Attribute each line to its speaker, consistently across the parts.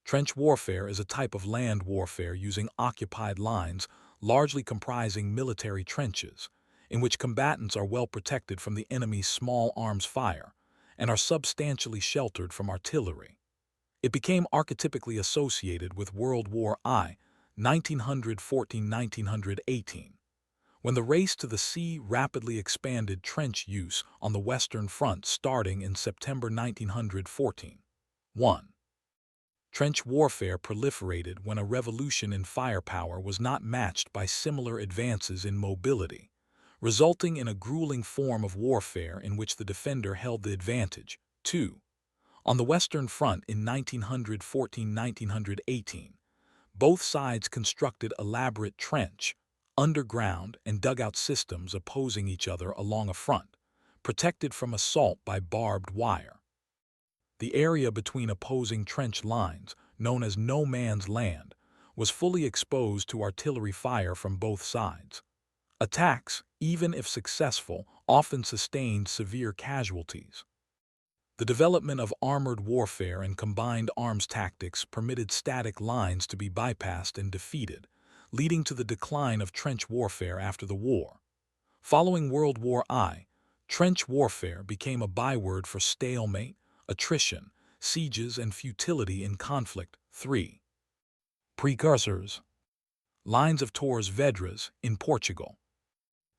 Speaker 1: Trench warfare is a type of land warfare using occupied lines, largely comprising military trenches, in which combatants are well protected from the enemy's small arms fire and are substantially sheltered from artillery. It became archetypically associated with World War I, 1914–1918, when the race to the sea rapidly expanded trench use on the Western Front starting in September 1914. 1. Trench warfare proliferated when a revolution in firepower was not matched by similar advances in mobility, resulting in a grueling form of warfare in which the defender held the advantage. 2. On the Western Front in 1914–1918, both sides constructed elaborate trench, underground, and dugout systems opposing each other along a front, protected from assault by barbed wire. The area between opposing trench lines, known as no man's land, was fully exposed to artillery fire from both sides. Attacks, even if successful, often sustained severe casualties. The development of armored warfare and combined arms tactics permitted static lines to be bypassed and defeated, leading to the decline of trench warfare after the war. Following World War I, trench warfare became a byword for stalemate, attrition, sieges, and futility in conflict. 3. Precursors. Lines of Torres Vedras in Portugal.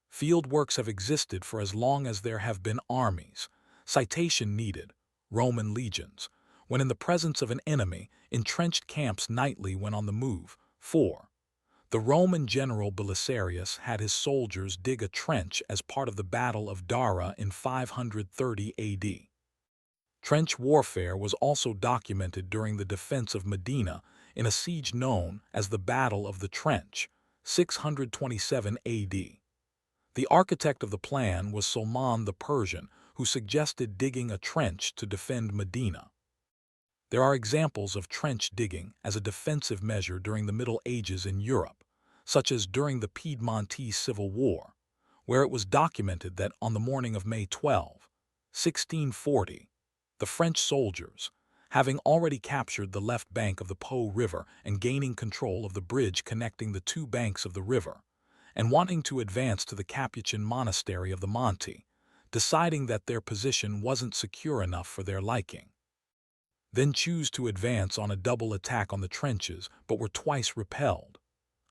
Speaker 1: Field works have existed for as long as there have been armies. Citation needed. Roman legions, when in the presence of an enemy, entrenched camps nightly when on the move. 4. The Roman general Belisarius had his soldiers dig a trench as part of the Battle of Dara in 530 AD. Trench warfare was also documented during the defense of Medina in a siege known as the Battle of the Trench, 627 AD. The architect of the plan was Salman the Persian, who suggested digging a trench to defend Medina. There are examples of trench digging as a defensive measure during the Middle Ages in Europe, such as during the Piedmontese Civil War, where it was documented that on the morning of May 12, 1640, the French soldiers, having already captured the left bank of the Po River and gaining control of the bridge connecting the two banks of the river, and wanting to advance to the Capuchin monastery of the Monte, deciding that their position wasn't secure enough for their liking. Then choose to advance on a double attack on the trenches, but were twice repelled.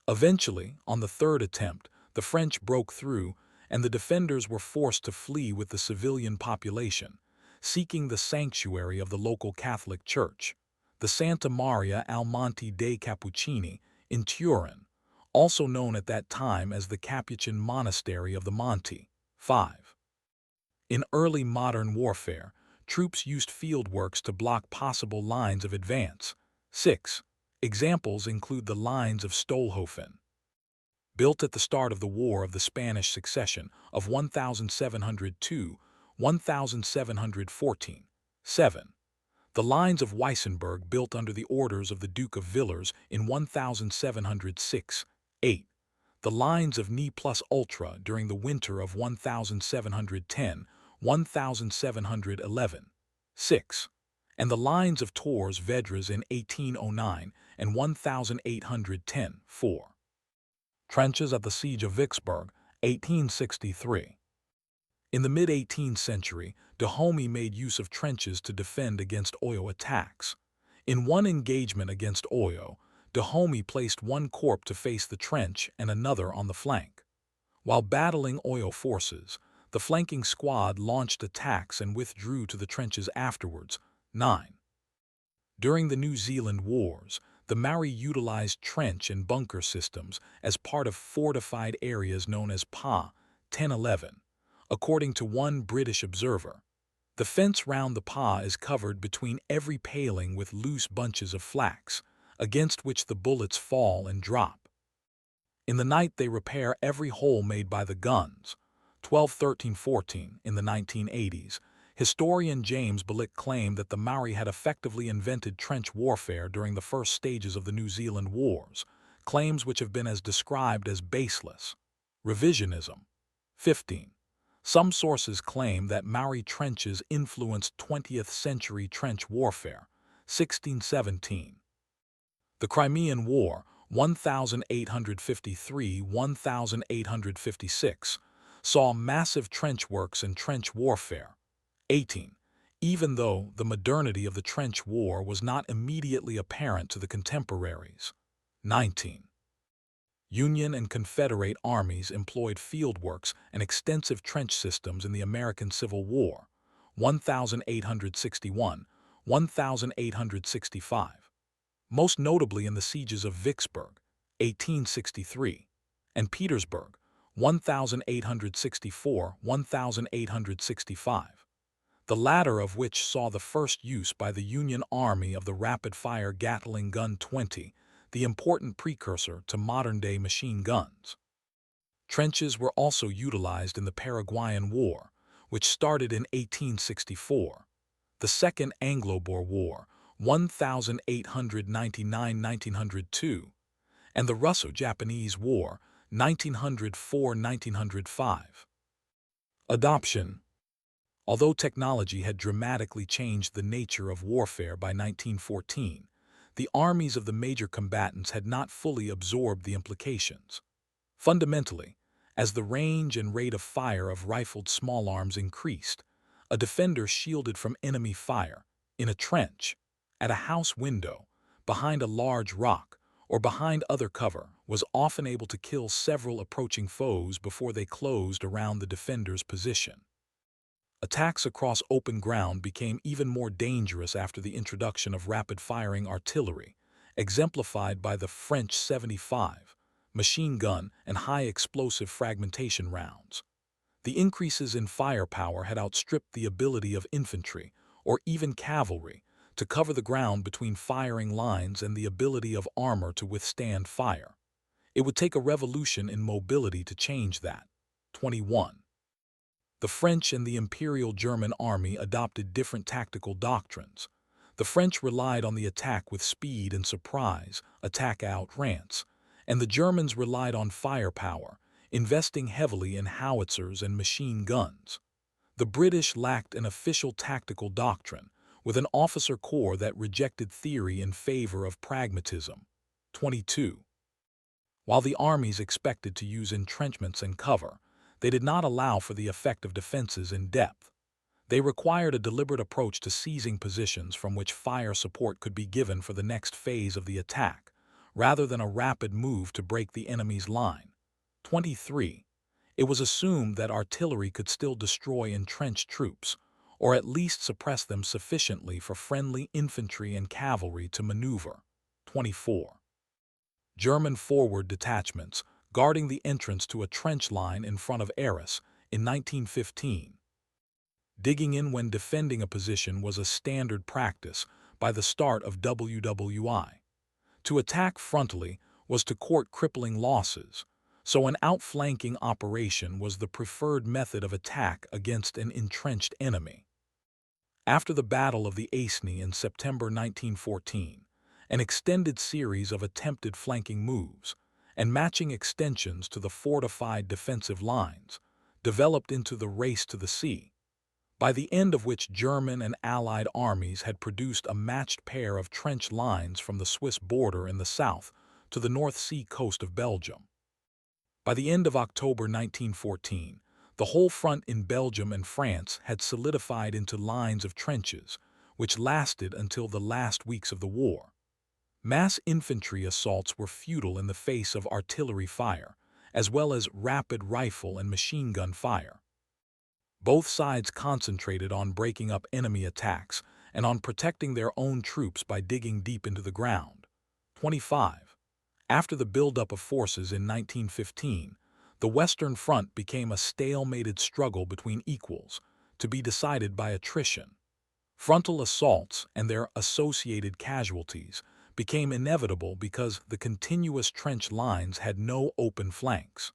Speaker 1: Eventually, on the third attempt, the French broke through, and the defenders were forced to flee with the civilian population, seeking the sanctuary of the local Catholic Church, the Santa Maria al Monte dei Cappuccini, in Turin, also known at that time as the Capuchin Monastery of the Monte. 5. In early modern warfare, troops used fieldworks to block possible lines of advance. 6. Examples include the lines of Stolhofen, built at the start of the War of the Spanish Succession of 1702–1714. 7. The lines of Weissenberg built under the orders of the Duke of Villars in 1706. 8. The lines of Ne plus Ultra during the winter of 1710–1711. 6. And the lines of Torres Vedras in 1809 and 1810. 4. Trenches at the Siege of Vicksburg, 1863. In the mid-18th century, Dahomey made use of trenches to defend against Oyo attacks. In one engagement against Oyo, Dahomey placed one corps to face the trench and another on the flank. While battling Oyo forces, the flanking squad launched attacks and withdrew to the trenches afterwards. 9. During the New Zealand Wars, the Maori utilized trench and bunker systems as part of fortified areas known as PA 1011. According to one British observer, the fence round the PA is covered between every paling with loose bunches of flax, against which the bullets fall and drop. In the night they repair every hole made by the guns. 12, 13, 14. In the 1980s, historian James Bullock claimed that the Maori had effectively invented trench warfare during the first stages of the New Zealand Wars, claims which have been as described as baseless. Revisionism. 15. Some sources claim that Maori trenches influenced 20th century trench warfare. 1617. The Crimean War, 1853–1856, saw massive trench works and trench warfare. 18. Even though the modernity of the trench war was not immediately apparent to the contemporaries. 19. Union and Confederate armies employed fieldworks and extensive trench systems in the American Civil War, 1861, 1865, most notably in the sieges of Vicksburg, 1863, and Petersburg, 1864–1865, the latter of which saw the first use by the Union Army of the rapid-fire Gatling gun 20, the important precursor to modern-day machine guns. Trenches were also utilized in the Paraguayan War, which started in 1864, the Second Anglo-Boer War, 1899–1902, and the Russo-Japanese War, 1904–1905. Adoption. Although technology had dramatically changed the nature of warfare by 1914, the armies of the major combatants had not fully absorbed the implications. Fundamentally, as the range and rate of fire of rifled small arms increased, a defender shielded from enemy fire, in a trench, at a house window, behind a large rock, or behind other cover, was often able to kill several approaching foes before they closed around the defender's position. Attacks across open ground became even more dangerous after the introduction of rapid-firing artillery, exemplified by the French 75, machine gun and high-explosive fragmentation rounds. The increases in firepower had outstripped the ability of infantry, or even cavalry, to cover the ground between firing lines and the ability of armor to withstand fire. It would take a revolution in mobility to change that. 21. The French and the Imperial German Army adopted different tactical doctrines. The French relied on the attack with speed and surprise, attack outrance, and the Germans relied on firepower, investing heavily in howitzers and machine guns. The British lacked an official tactical doctrine, with an officer corps that rejected theory in favor of pragmatism. 22. While the armies expected to use entrenchments and cover, they did not allow for the effect of defenses in depth. They required a deliberate approach to seizing positions from which fire support could be given for the next phase of the attack, rather than a rapid move to break the enemy's line. 23. It was assumed that artillery could still destroy entrenched troops, or at least suppress them sufficiently for friendly infantry and cavalry to maneuver. 24. German forward detachments, guarding the entrance to a trench line in front of Arras in 1915. Digging in when defending a position was a standard practice by the start of WWI. To attack frontally was to court crippling losses, so an outflanking operation was the preferred method of attack against an entrenched enemy. After the Battle of the Aisne in September 1914, an extended series of attempted flanking moves and matching extensions to the fortified defensive lines developed into the Race to the Sea, by the end of which German and Allied armies had produced a matched pair of trench lines from the Swiss border in the south to the North Sea coast of Belgium. By the end of October 1914, the whole front in Belgium and France had solidified into lines of trenches, which lasted until the last weeks of the war. Mass infantry assaults were futile in the face of artillery fire, as well as rapid rifle and machine gun fire. Both sides concentrated on breaking up enemy attacks and on protecting their own troops by digging deep into the ground. 25. After the buildup of forces in 1915, the Western Front became a stalemated struggle between equals, to be decided by attrition. Frontal assaults and their associated casualties became inevitable because the continuous trench lines had no open flanks.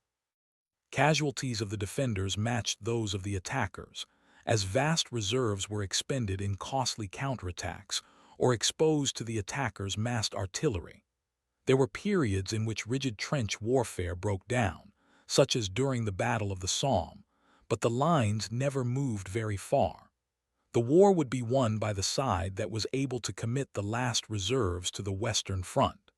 Speaker 1: Casualties of the defenders matched those of the attackers, as vast reserves were expended in costly counterattacks or exposed to the attackers' massed artillery. There were periods in which rigid trench warfare broke down, such as during the Battle of the Somme, but the lines never moved very far. The war would be won by the side that was able to commit the last reserves to the Western Front.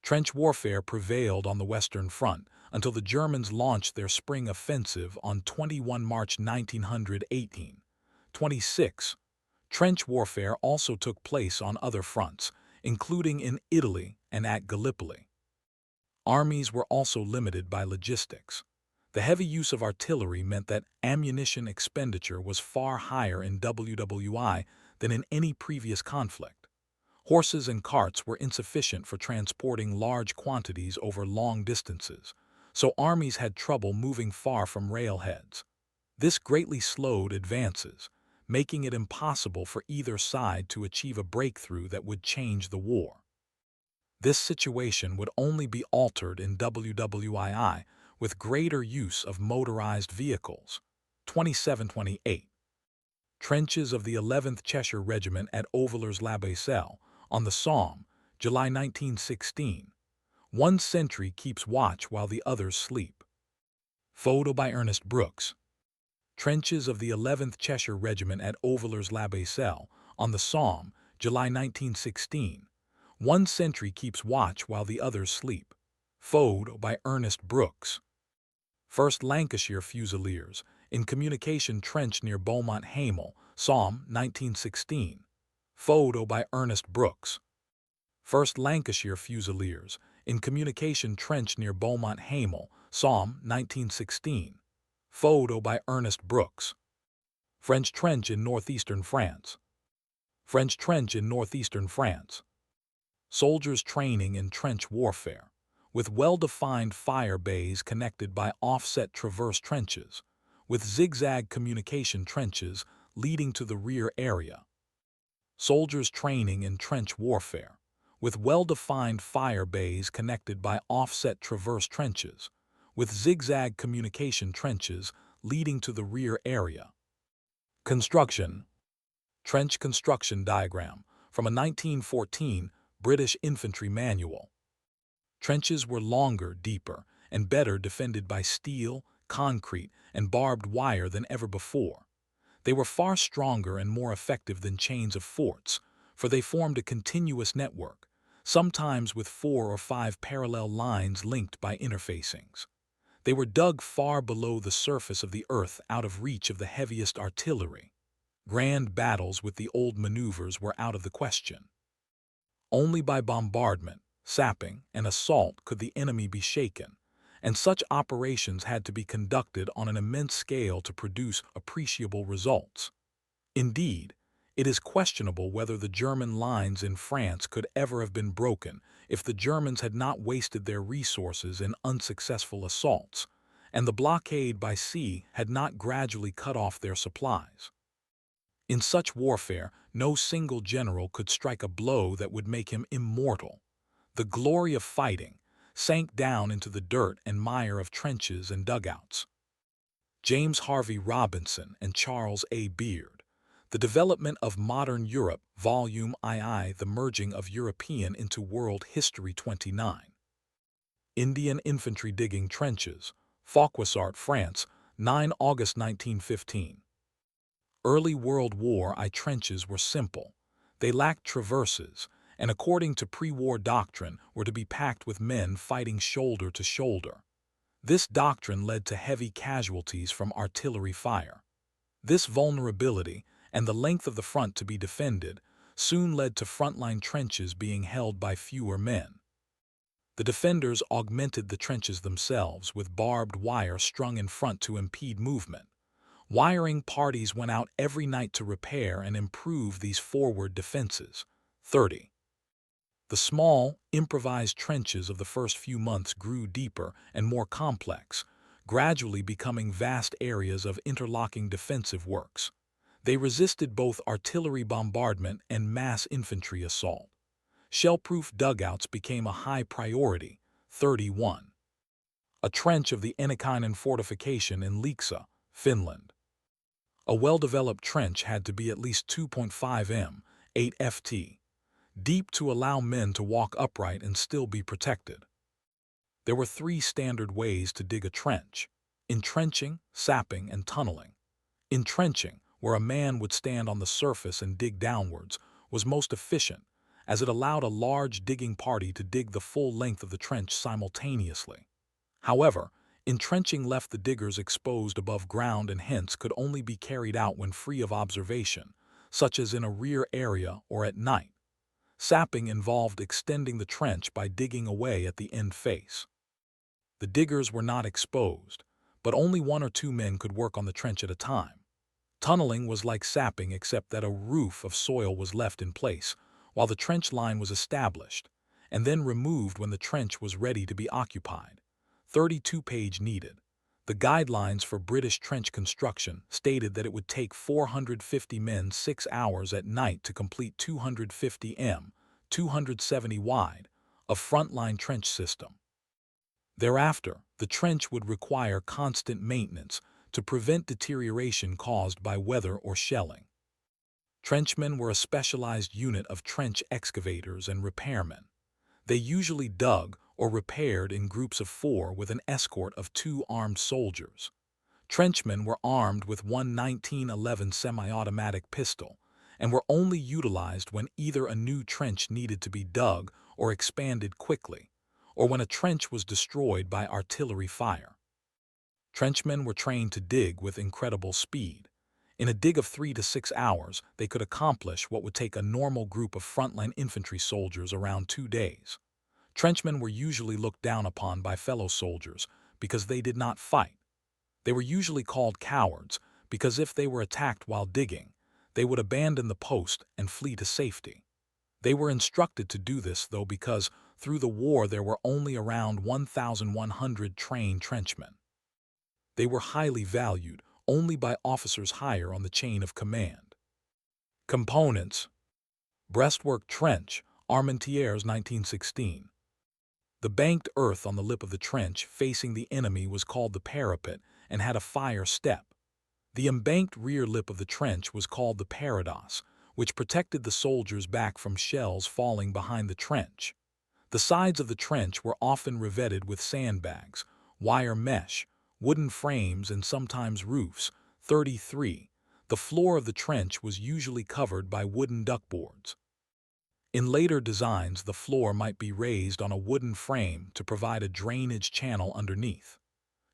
Speaker 1: Trench warfare prevailed on the Western Front until the Germans launched their spring offensive on 21 March 1918. 26. Trench warfare also took place on other fronts, including in Italy and at Gallipoli. Armies were also limited by logistics. The heavy use of artillery meant that ammunition expenditure was far higher in WWI than in any previous conflict. Horses and carts were insufficient for transporting large quantities over long distances, so armies had trouble moving far from railheads. This greatly slowed advances, making it impossible for either side to achieve a breakthrough that would change the war. This situation would only be altered in WWII with greater use of motorized vehicles. 27-28. Trenches of the 11th Cheshire Regiment at Overlars-la-Basselle, on the Somme, July 1916. One sentry keeps watch while the others sleep. Photo by Ernest Brooks. Trenches of the 11th Cheshire Regiment at Overlars-la-Basselle, on the Somme, July 1916. One sentry keeps watch while the others sleep. Photo by Ernest Brooks. 1st Lancashire Fusiliers, in communication trench near Beaumont Hamel, Somme, 1916. Photo by Ernest Brooks. 1st Lancashire Fusiliers, in communication trench near Beaumont Hamel, Somme, 1916. Photo by Ernest Brooks. French trench in northeastern France. French trench in northeastern France. Soldiers training in trench warfare, with well-defined fire bays connected by offset traverse trenches, with zigzag communication trenches leading to the rear area. Soldiers training in trench warfare, with well-defined fire bays connected by offset traverse trenches, with zigzag communication trenches leading to the rear area. Construction. Trench construction diagram from a 1914 British Infantry Manual. Trenches were longer, deeper, and better defended by steel, concrete, and barbed wire than ever before. They were far stronger and more effective than chains of forts, for they formed a continuous network, sometimes with 4 or 5 parallel lines linked by interfacings. They were dug far below the surface of the earth out of reach of the heaviest artillery. Grand battles with the old maneuvers were out of the question. Only by bombardment, sapping, and assault could the enemy be shaken, and such operations had to be conducted on an immense scale to produce appreciable results. Indeed, it is questionable whether the German lines in France could ever have been broken if the Germans had not wasted their resources in unsuccessful assaults, and the blockade by sea had not gradually cut off their supplies. In such warfare, no single general could strike a blow that would make him immortal. The glory of fighting sank down into the dirt and mire of trenches and dugouts. James Harvey Robinson and Charles A. Beard. The Development of Modern Europe, Volume II, The Merging of European into World History 29. Indian Infantry Digging Trenches, Fauquesart, France, 9 August 1915. Early World War I trenches were simple. They lacked traverses, and according to pre-war doctrine were to be packed with men fighting shoulder to shoulder. This doctrine led to heavy casualties from artillery fire. This vulnerability, and the length of the front to be defended, soon led to frontline trenches being held by fewer men. The defenders augmented the trenches themselves with barbed wire strung in front to impede movement. Wiring parties went out every night to repair and improve these forward defenses. 30. The small, improvised trenches of the first few months grew deeper and more complex, gradually becoming vast areas of interlocking defensive works. They resisted both artillery bombardment and mass infantry assault. Shell-proof dugouts became a high priority. 31. A trench of the Ennikinen fortification in Lieksa, Finland. A well-developed trench had to be at least 2.5 m, 8 ft, deep to allow men to walk upright and still be protected. There were 3 standard ways to dig a trench: entrenching, sapping, and tunneling. Entrenching, where a man would stand on the surface and dig downwards, was most efficient, as it allowed a large digging party to dig the full length of the trench simultaneously. However, entrenching left the diggers exposed above ground and hence could only be carried out when free of observation, such as in a rear area or at night. Sapping involved extending the trench by digging away at the end face. The diggers were not exposed, but only 1 or 2 men could work on the trench at a time. Tunneling was like sapping except that a roof of soil was left in place while the trench line was established, and then removed when the trench was ready to be occupied. 32-page needed. The guidelines for British trench construction stated that it would take 450 men 6 hours at night to complete 250 m, 270 wide, of frontline trench system. Thereafter, the trench would require constant maintenance to prevent deterioration caused by weather or shelling. Trenchmen were a specialized unit of trench excavators and repairmen. They usually dug or repaired in groups of 4 with an escort of 2 armed soldiers. Trenchmen were armed with one 1911 semi-automatic pistol and were only utilized when either a new trench needed to be dug or expanded quickly, or when a trench was destroyed by artillery fire. Trenchmen were trained to dig with incredible speed. In a dig of 3 to 6 hours, they could accomplish what would take a normal group of frontline infantry soldiers around 2 days. Trenchmen were usually looked down upon by fellow soldiers because they did not fight. They were usually called cowards because if they were attacked while digging, they would abandon the post and flee to safety. They were instructed to do this, though, because through the war there were only around 1,100 trained trenchmen. They were highly valued only by officers higher on the chain of command. Components: breastwork trench, Armentières 1916. The banked earth on the lip of the trench facing the enemy was called the parapet and had a fire step. The embanked rear lip of the trench was called the parados, which protected the soldiers' back from shells falling behind the trench. The sides of the trench were often revetted with sandbags, wire mesh, wooden frames, and sometimes roofs. 33. The floor of the trench was usually covered by wooden duckboards. In later designs, the floor might be raised on a wooden frame to provide a drainage channel underneath.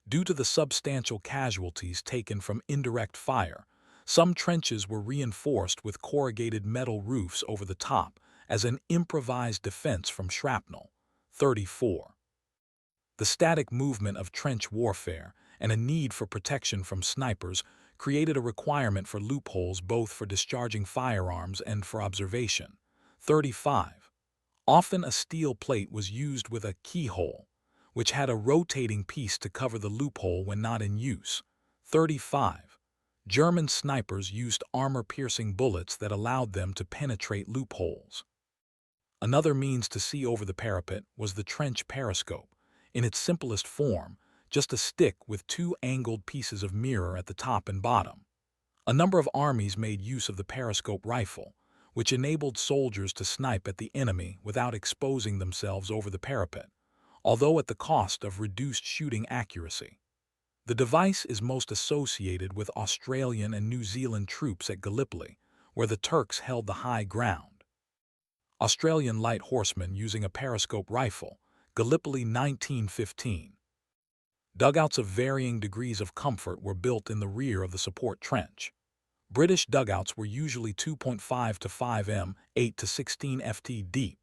Speaker 1: Due to the substantial casualties taken from indirect fire, some trenches were reinforced with corrugated metal roofs over the top as an improvised defense from shrapnel. 34. The static movement of trench warfare and a need for protection from snipers created a requirement for loopholes both for discharging firearms and for observation. 35. Often a steel plate was used with a keyhole, which had a rotating piece to cover the loophole when not in use. 35. German snipers used armor-piercing bullets that allowed them to penetrate loopholes. Another means to see over the parapet was the trench periscope, in its simplest form, just a stick with 2 angled pieces of mirror at the top and bottom. A number of armies made use of the periscope rifle, which enabled soldiers to snipe at the enemy without exposing themselves over the parapet, although at the cost of reduced shooting accuracy. The device is most associated with Australian and New Zealand troops at Gallipoli, where the Turks held the high ground. Australian light horsemen using a periscope rifle, Gallipoli 1915. Dugouts of varying degrees of comfort were built in the rear of the support trench. British dugouts were usually 2.5 to 5 m, 8 to 16 ft deep.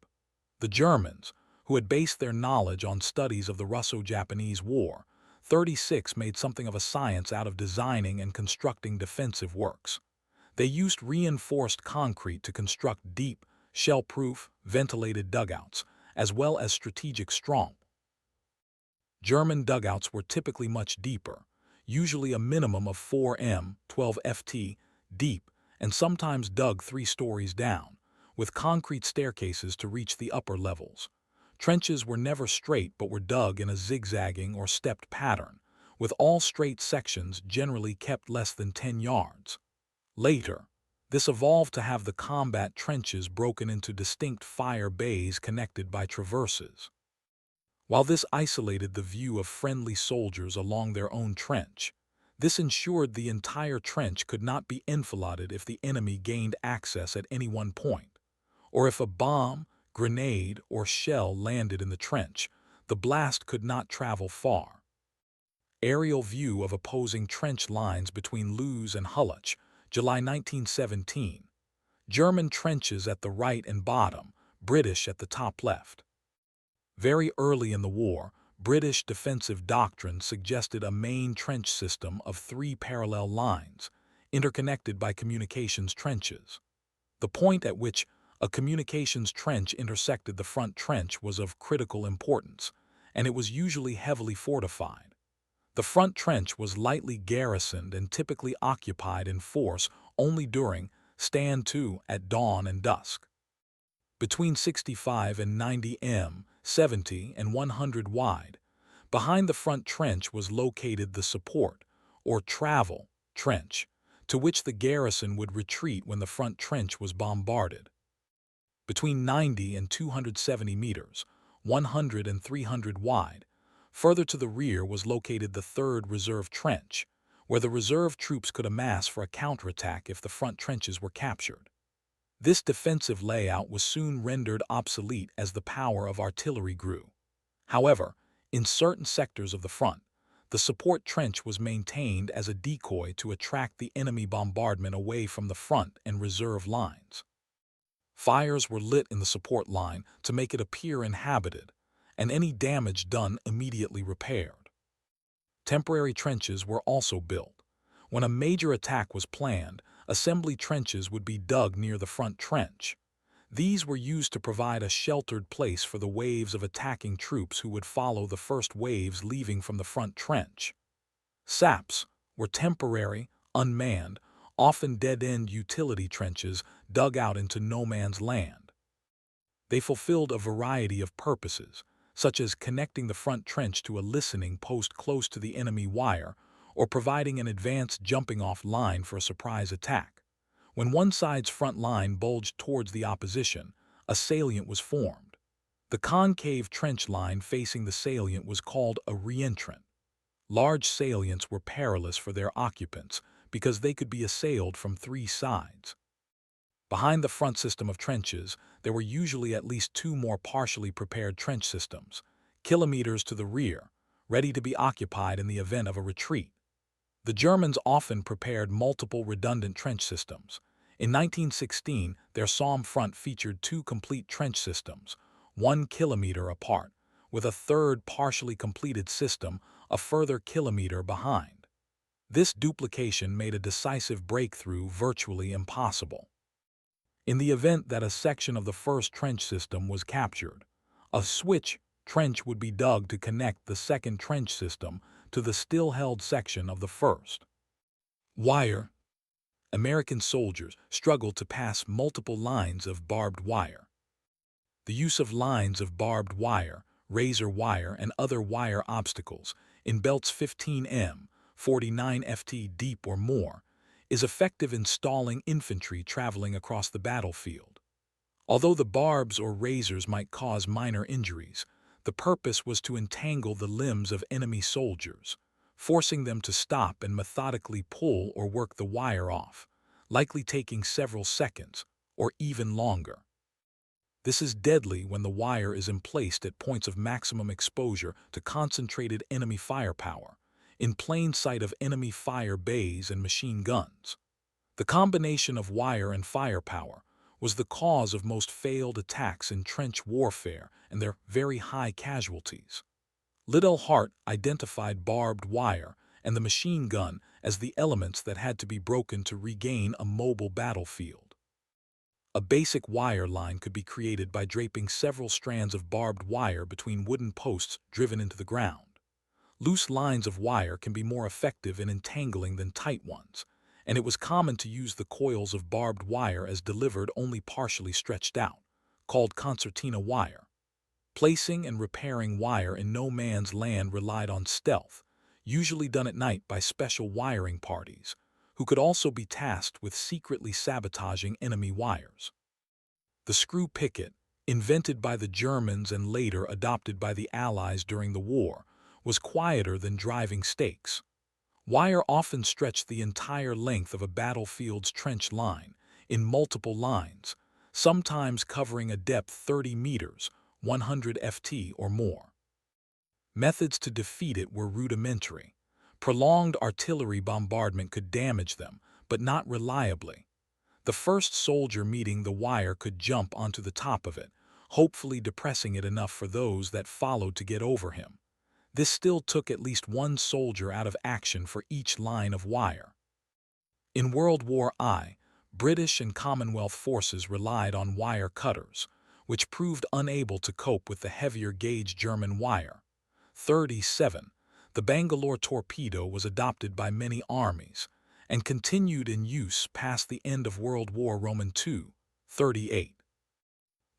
Speaker 1: The Germans, who had based their knowledge on studies of the Russo-Japanese War, 36 made something of a science out of designing and constructing defensive works. They used reinforced concrete to construct deep, shell-proof, ventilated dugouts, as well as strategic strong. German dugouts were typically much deeper, usually a minimum of 4 m, 12 ft, deep, and sometimes dug 3 stories down, with concrete staircases to reach the upper levels. Trenches were never straight but were dug in a zigzagging or stepped pattern, with all straight sections generally kept less than 10 yards. Later, this evolved to have the combat trenches broken into distinct fire bays connected by traverses. While this isolated the view of friendly soldiers along their own trench, this ensured the entire trench could not be enfiladed if the enemy gained access at any one point. or if a bomb, grenade, or shell landed in the trench, the blast could not travel far. Aerial view of opposing trench lines between Loos and Hulluch, July 1917. German trenches at the right and bottom, British at the top left. Very early in the war, British defensive doctrine suggested a main trench system of 3 parallel lines, interconnected by communications trenches. The point at which a communications trench intersected the front trench was of critical importance, and it was usually heavily fortified. The front trench was lightly garrisoned and typically occupied in force only during stand to at dawn and dusk. Between 65 and 90 m, 70 and 100 wide, behind the front trench was located the support, or travel, trench, to which the garrison would retreat when the front trench was bombarded. Between 90 and 270 meters, 100 and 300 wide, further to the rear was located the 3rd Reserve Trench, where the reserve troops could amass for a counterattack if the front trenches were captured. This defensive layout was soon rendered obsolete as the power of artillery grew. However, in certain sectors of the front, the support trench was maintained as a decoy to attract the enemy bombardment away from the front and reserve lines. Fires were lit in the support line to make it appear inhabited, and any damage done immediately repaired. Temporary trenches were also built. When a major attack was planned, assembly trenches would be dug near the front trench. These were used to provide a sheltered place for the waves of attacking troops who would follow the first waves leaving from the front trench. SAPs were temporary, unmanned, often dead-end utility trenches dug out into no man's land. They fulfilled a variety of purposes, such as connecting the front trench to a listening post close to the enemy wire or providing an advanced jumping-off line for a surprise attack. When one side's front line bulged towards the opposition, a salient was formed. The concave trench line facing the salient was called a reentrant. Large salients were perilous for their occupants because they could be assailed from 3 sides. Behind the front system of trenches, there were usually at least 2 more partially prepared trench systems, kilometers to the rear, ready to be occupied in the event of a retreat. The Germans often prepared multiple redundant trench systems. In 1916, their Somme front featured 2 complete trench systems, 1 kilometer apart, with a 3rd partially completed system a further kilometer behind. This duplication made a decisive breakthrough virtually impossible. In the event that a section of the first trench system was captured, a switch trench would be dug to connect the second trench system to the still-held section of the first. Wire. American soldiers struggled to pass multiple lines of barbed wire. The use of lines of barbed wire, razor wire, and other wire obstacles in belts 15 m, 49 ft deep or more is effective in stalling infantry traveling across the battlefield. Although the barbs or razors might cause minor injuries, the purpose was to entangle the limbs of enemy soldiers, forcing them to stop and methodically pull or work the wire off, likely taking several seconds or even longer. This is deadly when the wire is emplaced at points of maximum exposure to concentrated enemy firepower, in plain sight of enemy fire bays and machine guns. The combination of wire and firepower was the cause of most failed attacks in trench warfare and their very high casualties. Liddell Hart identified barbed wire and the machine gun as the elements that had to be broken to regain a mobile battlefield. A basic wire line could be created by draping several strands of barbed wire between wooden posts driven into the ground. Loose lines of wire can be more effective in entangling than tight ones, and it was common to use the coils of barbed wire as delivered only partially stretched out, called concertina wire. Placing and repairing wire in no man's land relied on stealth, usually done at night by special wiring parties, who could also be tasked with secretly sabotaging enemy wires. The screw picket, invented by the Germans and later adopted by the Allies during the war, was quieter than driving stakes. Wire often stretched the entire length of a battlefield's trench line, in multiple lines, sometimes covering a depth 30 meters, 100 ft or more. Methods to defeat it were rudimentary. Prolonged artillery bombardment could damage them, but not reliably. The first soldier meeting the wire could jump onto the top of it, hopefully depressing it enough for those that followed to get over him. This still took at least one soldier out of action for each line of wire. In World War I, British and Commonwealth forces relied on wire cutters, which proved unable to cope with the heavier gauge German wire. 37. The Bangalore torpedo was adopted by many armies and continued in use past the end of World War II. 38.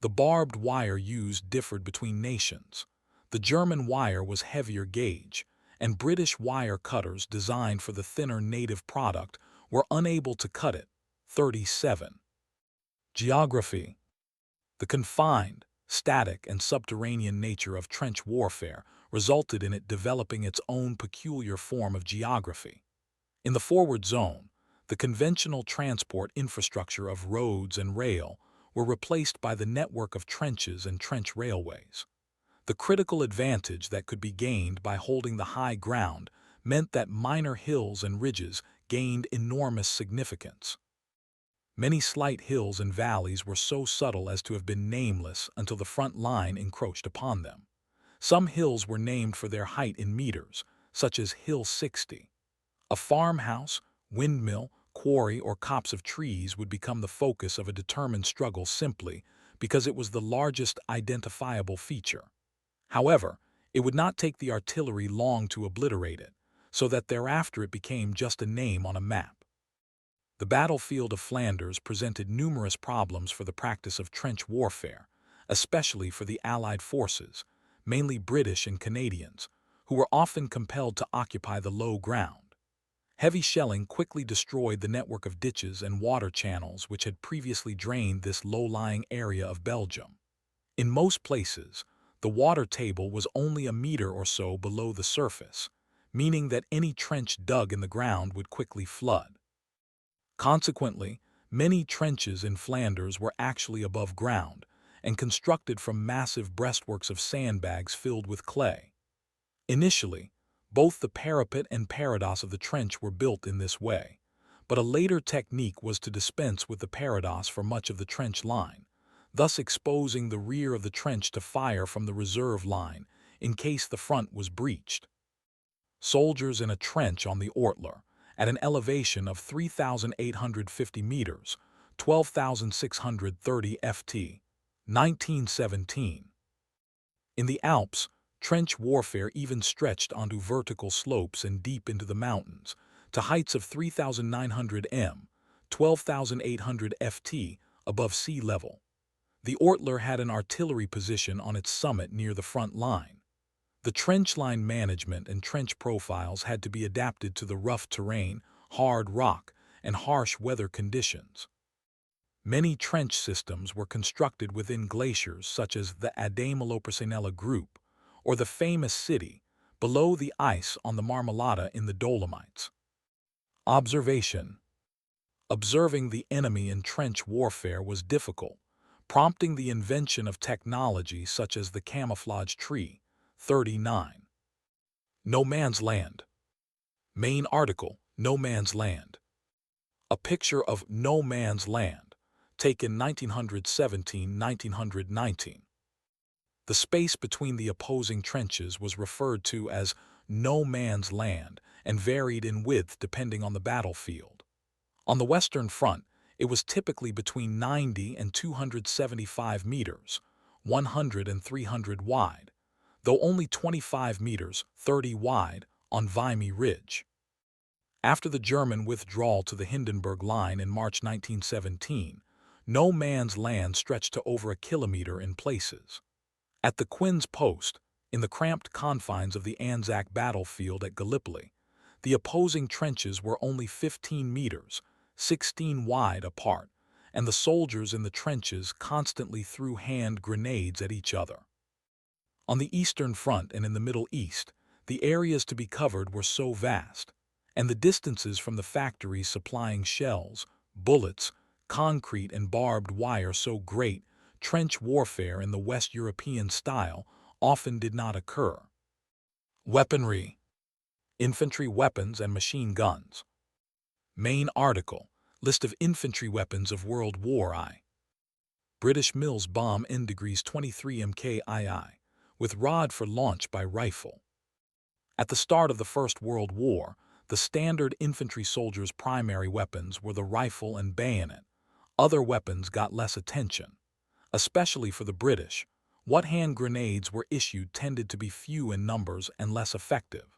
Speaker 1: The barbed wire used differed between nations. The German wire was heavier gauge, and British wire cutters designed for the thinner native product were unable to cut it. 37. Geography. The confined, static, and subterranean nature of trench warfare resulted in it developing its own peculiar form of geography. In the forward zone, the conventional transport infrastructure of roads and rail were replaced by the network of trenches and trench railways. The critical advantage that could be gained by holding the high ground meant that minor hills and ridges gained enormous significance. Many slight hills and valleys were so subtle as to have been nameless until the front line encroached upon them. Some hills were named for their height in meters, such as Hill 60. A farmhouse, windmill, quarry, or copse of trees would become the focus of a determined struggle simply because it was the largest identifiable feature. However, it would not take the artillery long to obliterate it, so that thereafter it became just a name on a map. The battlefield of Flanders presented numerous problems for the practice of trench warfare, especially for the Allied forces, mainly British and Canadians, who were often compelled to occupy the low ground. Heavy shelling quickly destroyed the network of ditches and water channels which had previously drained this low-lying area of Belgium. In most places, the water table was only a meter or so below the surface, meaning that any trench dug in the ground would quickly flood. Consequently, many trenches in Flanders were actually above ground and constructed from massive breastworks of sandbags filled with clay. Initially, both the parapet and parados of the trench were built in this way, but a later technique was to dispense with the parados for much of the trench line, thus exposing the rear of the trench to fire from the reserve line in case the front was breached. Soldiers in a trench on the Ortler, at an elevation of 3,850 meters, 12,630 ft. 1917. In the Alps, trench warfare even stretched onto vertical slopes and deep into the mountains, to heights of 3,900 m, 12,800 ft. Above sea level. The Ortler had an artillery position on its summit near the front line. The trench line management and trench profiles had to be adapted to the rough terrain, hard rock, and harsh weather conditions. Many trench systems were constructed within glaciers such as the Adamello-Presenella Group, or the famous city, below the ice on the Marmolada in the Dolomites. Observation. Observing the enemy in trench warfare was difficult, prompting the invention of technology such as the camouflage tree. 39. No Man's Land. Main article, No Man's Land. A picture of No Man's Land, taken 1917-1919. The space between the opposing trenches was referred to as No Man's Land and varied in width depending on the battlefield. On the Western Front, it was typically between 90 and 275 meters, 100 and 300 wide, though only 25 meters, 30 wide, on Vimy Ridge. After the German withdrawal to the Hindenburg Line in March 1917, No Man's Land stretched to over a kilometer in places. At the Quinn's Post, in the cramped confines of the Anzac battlefield at Gallipoli, the opposing trenches were only 15 meters, 16 wide apart, and the soldiers in the trenches constantly threw hand grenades at each other. On the Eastern Front and in the Middle East, the areas to be covered were so vast, and the distances from the factories supplying shells, bullets, concrete and barbed wire so great, trench warfare in the West European style often did not occur. Weaponry, infantry weapons and machine guns. Main article, list of infantry weapons of World War I. British Mills bomb N degrees 23 mkii, with rod for launch by rifle. At the start of the First World War, the standard infantry soldiers' primary weapons were the rifle and bayonet. Other weapons got less attention. Especially for the British, what hand grenades were issued tended to be few in numbers and less effective.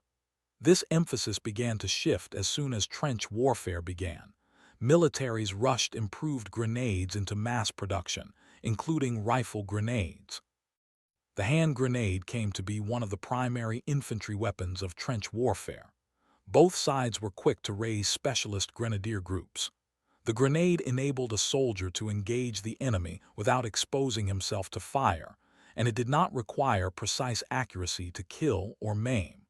Speaker 1: This emphasis began to shift as soon as trench warfare began. Militaries rushed improved grenades into mass production, including rifle grenades. The hand grenade came to be one of the primary infantry weapons of trench warfare. Both sides were quick to raise specialist grenadier groups. The grenade enabled a soldier to engage the enemy without exposing himself to fire, and it did not require precise accuracy to kill or maim.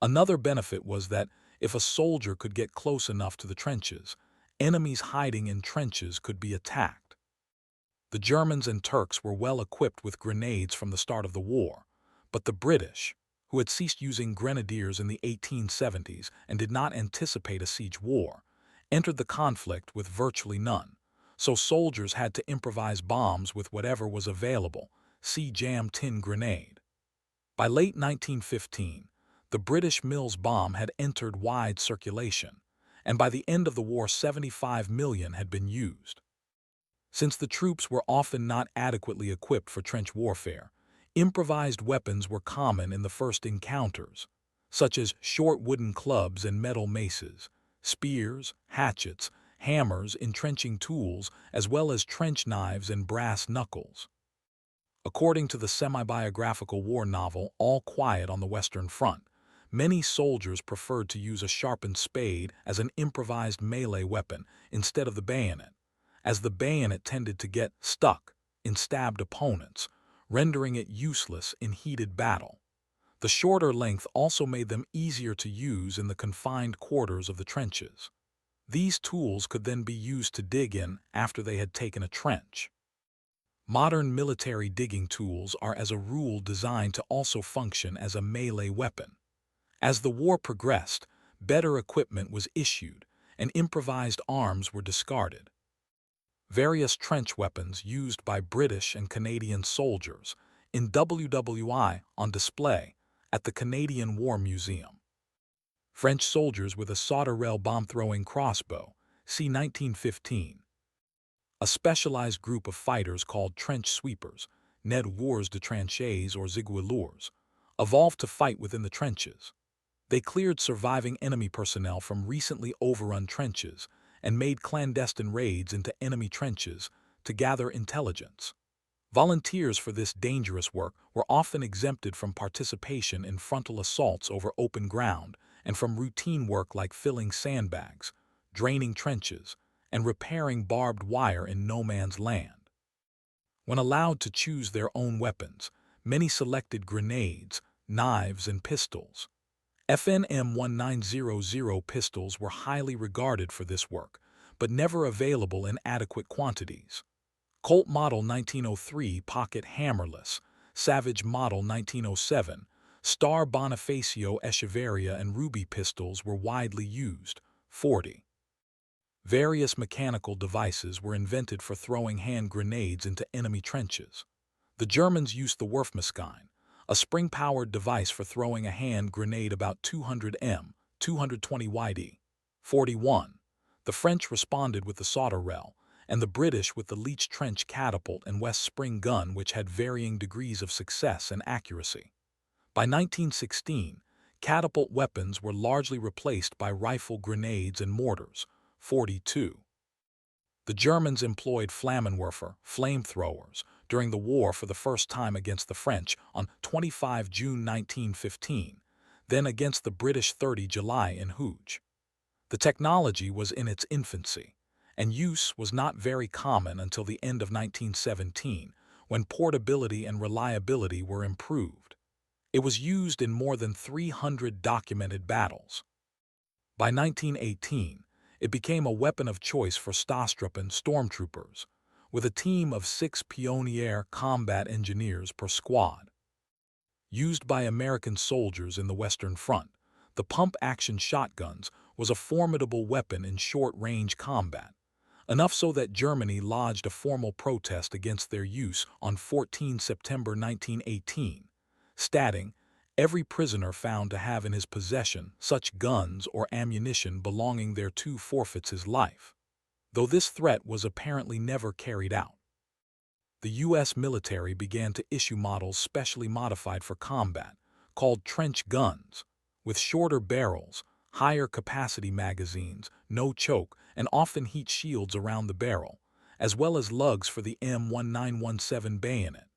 Speaker 1: Another benefit was that if a soldier could get close enough to the trenches, enemies hiding in trenches could be attacked. The Germans and Turks were well equipped with grenades from the start of the war, but the British, who had ceased using grenadiers in the 1870s and did not anticipate a siege war, entered the conflict with virtually none, so soldiers had to improvise bombs with whatever was available, see jam tin grenade. By late 1915, the British Mills bomb had entered wide circulation, and by the end of the war 75 million had been used. Since the troops were often not adequately equipped for trench warfare, improvised weapons were common in the first encounters, such as short wooden clubs and metal maces, spears, hatchets, hammers, entrenching tools, as well as trench knives and brass knuckles. According to the semi-biographical war novel All Quiet on the Western Front, many soldiers preferred to use a sharpened spade as an improvised melee weapon instead of the bayonet, as the bayonet tended to get stuck in stabbed opponents, rendering it useless in heated battle. The shorter length also made them easier to use in the confined quarters of the trenches. These tools could then be used to dig in after they had taken a trench. Modern military digging tools are as a rule designed to also function as a melee weapon. As the war progressed, better equipment was issued, and improvised arms were discarded. Various trench weapons used by British and Canadian soldiers in WWI on display at the Canadian War Museum. French soldiers with a Sauterelle bomb-throwing crossbow, c. 1915. A specialized group of fighters called trench sweepers, nez de tranchées or zigueleurs, evolved to fight within the trenches. They cleared surviving enemy personnel from recently overrun trenches and made clandestine raids into enemy trenches to gather intelligence. Volunteers for this dangerous work were often exempted from participation in frontal assaults over open ground and from routine work like filling sandbags, draining trenches, and repairing barbed wire in no man's land. When allowed to choose their own weapons, many selected grenades, knives, and pistols. FNM 1900 pistols were highly regarded for this work, but never available in adequate quantities. Colt Model 1903 pocket hammerless, Savage Model 1907, Star Bonifacio Echeverria and Ruby pistols were widely used, 40. Various mechanical devices were invented for throwing hand grenades into enemy trenches. The Germans used the Wurfmaschine, a spring-powered device for throwing a hand grenade about 200 m, 220 yd. 41. The French responded with the Sauterelle, and the British with the Leach Trench catapult and West Spring gun, which had varying degrees of success and accuracy. By 1916, catapult weapons were largely replaced by rifle grenades and mortars, 42. The Germans employed Flammenwerfer, flamethrowers, during the war for the first time against the French on 25 June 1915, then against the British 30 July in Hooge. The technology was in its infancy, and use was not very common until the end of 1917, when portability and reliability were improved. It was used in more than 300 documented battles. By 1918, It became a weapon of choice for Stastruppen stormtroopers, with a team of 6 Pioneer combat engineers per squad. Used by American soldiers in the Western Front, the pump-action shotguns was a formidable weapon in short-range combat, enough so that Germany lodged a formal protest against their use on 14 September 1918, stating, "Every prisoner found to have in his possession such guns or ammunition belonging thereto forfeits his life," though this threat was apparently never carried out. The U.S. military began to issue models specially modified for combat, called trench guns, with shorter barrels, higher capacity magazines, no choke, and often heat shields around the barrel, as well as lugs for the M1917 bayonet.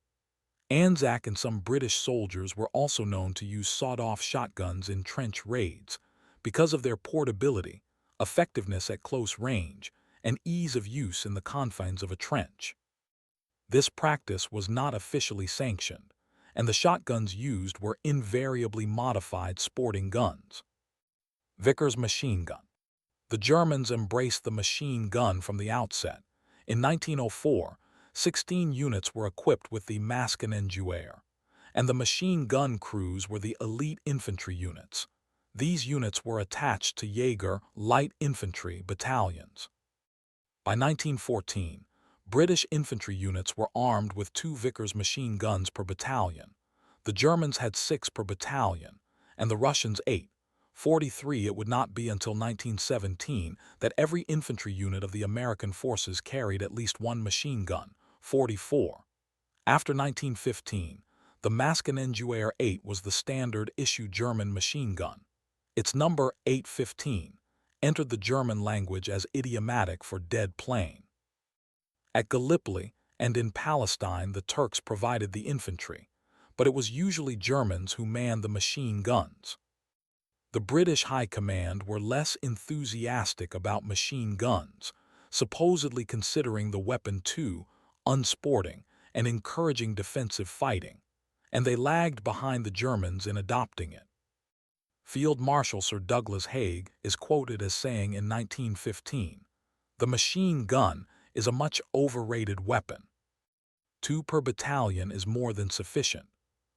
Speaker 1: Anzac and some British soldiers were also known to use sawed-off shotguns in trench raids because of their portability, effectiveness at close range, and ease of use in the confines of a trench. This practice was not officially sanctioned, and the shotguns used were invariably modified sporting guns. Vickers machine gun. The Germans embraced the machine gun from the outset. In 1904, 16 units were equipped with the Maskenengewehr, and the machine gun crews were the elite infantry units. These units were attached to Jaeger light infantry battalions. By 1914, British infantry units were armed with 2 Vickers machine guns per battalion. The Germans had 6 per battalion, and the Russians 8. 43. It would not be until 1917 that every infantry unit of the American forces carried at least 1 machine gun, 44. After 1915, the Maskenengewehr 8 was the standard issue German machine gun. Its number 815 entered the German language as idiomatic for dead plane. At Gallipoli and in Palestine, the Turks provided the infantry, but it was usually Germans who manned the machine guns. The British High Command were less enthusiastic about machine guns, supposedly considering the weapon too unsporting and encouraging defensive fighting, and they lagged behind the Germans in adopting it. Field Marshal Sir Douglas Haig is quoted as saying in 1915, "The machine gun is a much overrated weapon. 2 per battalion is more than sufficient."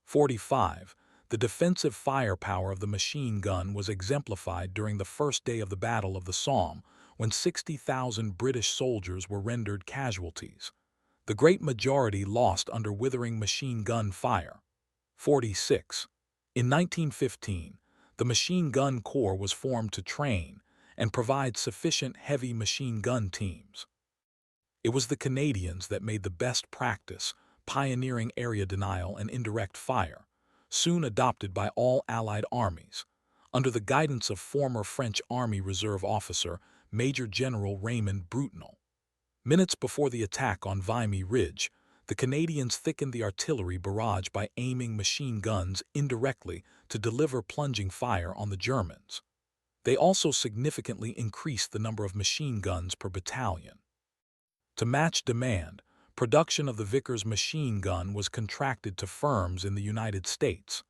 Speaker 1: 45. The defensive firepower of the machine gun was exemplified during the first day of the Battle of the Somme, when 60,000 British soldiers were rendered casualties. The great majority lost under withering machine gun fire. 46. In 1915, the Machine Gun Corps was formed to train and provide sufficient heavy machine gun teams. It was the Canadians that made the best practice, pioneering area denial and indirect fire, soon adopted by all Allied armies, under the guidance of former French Army Reserve officer Major General Raymond Brutinel. Minutes before the attack on Vimy Ridge, the Canadians thickened the artillery barrage by aiming machine guns indirectly to deliver plunging fire on the Germans. They also significantly increased the number of machine guns per battalion. To match demand, production of the Vickers machine gun was contracted to firms in the United States.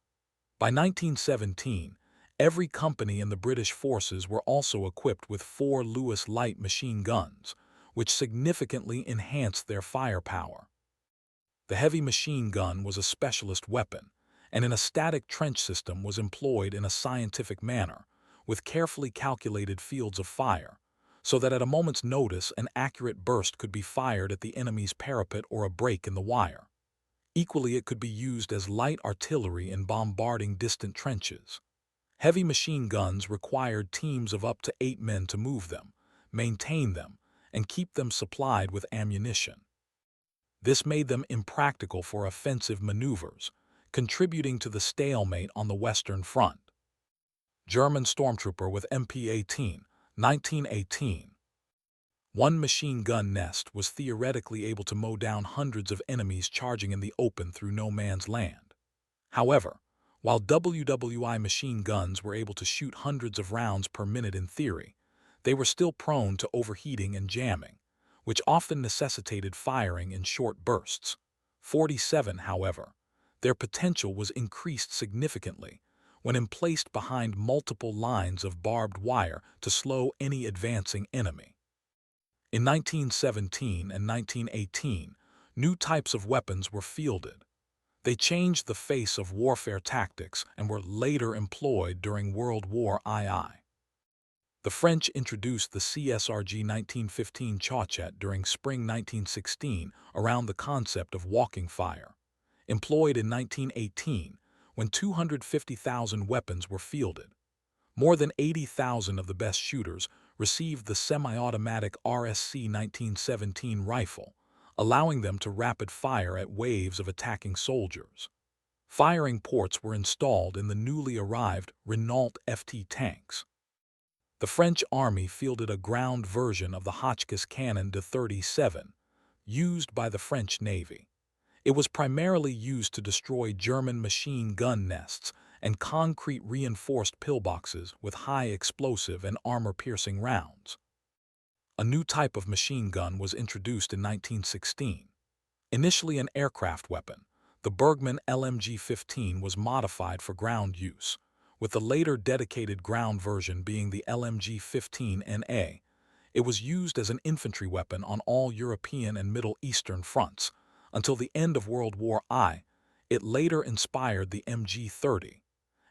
Speaker 1: By 1917, every company in the British forces were also equipped with 4 Lewis light machine guns, which significantly enhanced their firepower. The heavy machine gun was a specialist weapon, and in a static trench system was employed in a scientific manner, with carefully calculated fields of fire, so that at a moment's notice an accurate burst could be fired at the enemy's parapet or a break in the wire. Equally, it could be used as light artillery in bombarding distant trenches. Heavy machine guns required teams of up to 8 men to move them, maintain them, and keep them supplied with ammunition. This made them impractical for offensive maneuvers, contributing to the stalemate on the Western Front. German stormtrooper with MP-18, 1918. One machine gun nest was theoretically able to mow down hundreds of enemies charging in the open through no man's land. However, while WWI machine guns were able to shoot hundreds of rounds per minute in theory, they were still prone to overheating and jamming, which often necessitated firing in short bursts. 47, however, their potential was increased significantly when emplaced behind multiple lines of barbed wire to slow any advancing enemy. In 1917 and 1918, new types of weapons were fielded. They changed the face of warfare tactics and were later employed during World War II. The French introduced the CSRG 1915 Chauchet during spring 1916 around the concept of walking fire, employed in 1918 when 250,000 weapons were fielded. More than 80,000 of the best shooters received the semi-automatic RSC 1917 rifle, allowing them to rapid fire at waves of attacking soldiers. Firing ports were installed in the newly arrived Renault FT tanks. The French Army fielded a ground version of the Hotchkiss cannon de 37, used by the French Navy. It was primarily used to destroy German machine gun nests and concrete reinforced pillboxes with high explosive and armor-piercing rounds. A new type of machine gun was introduced in 1916. Initially an aircraft weapon, the Bergmann LMG-15 was modified for ground use, with the later dedicated ground version being the LMG-15NA. It was used as an infantry weapon on all European and Middle Eastern fronts. Until the end of World War I, it later inspired the MG-30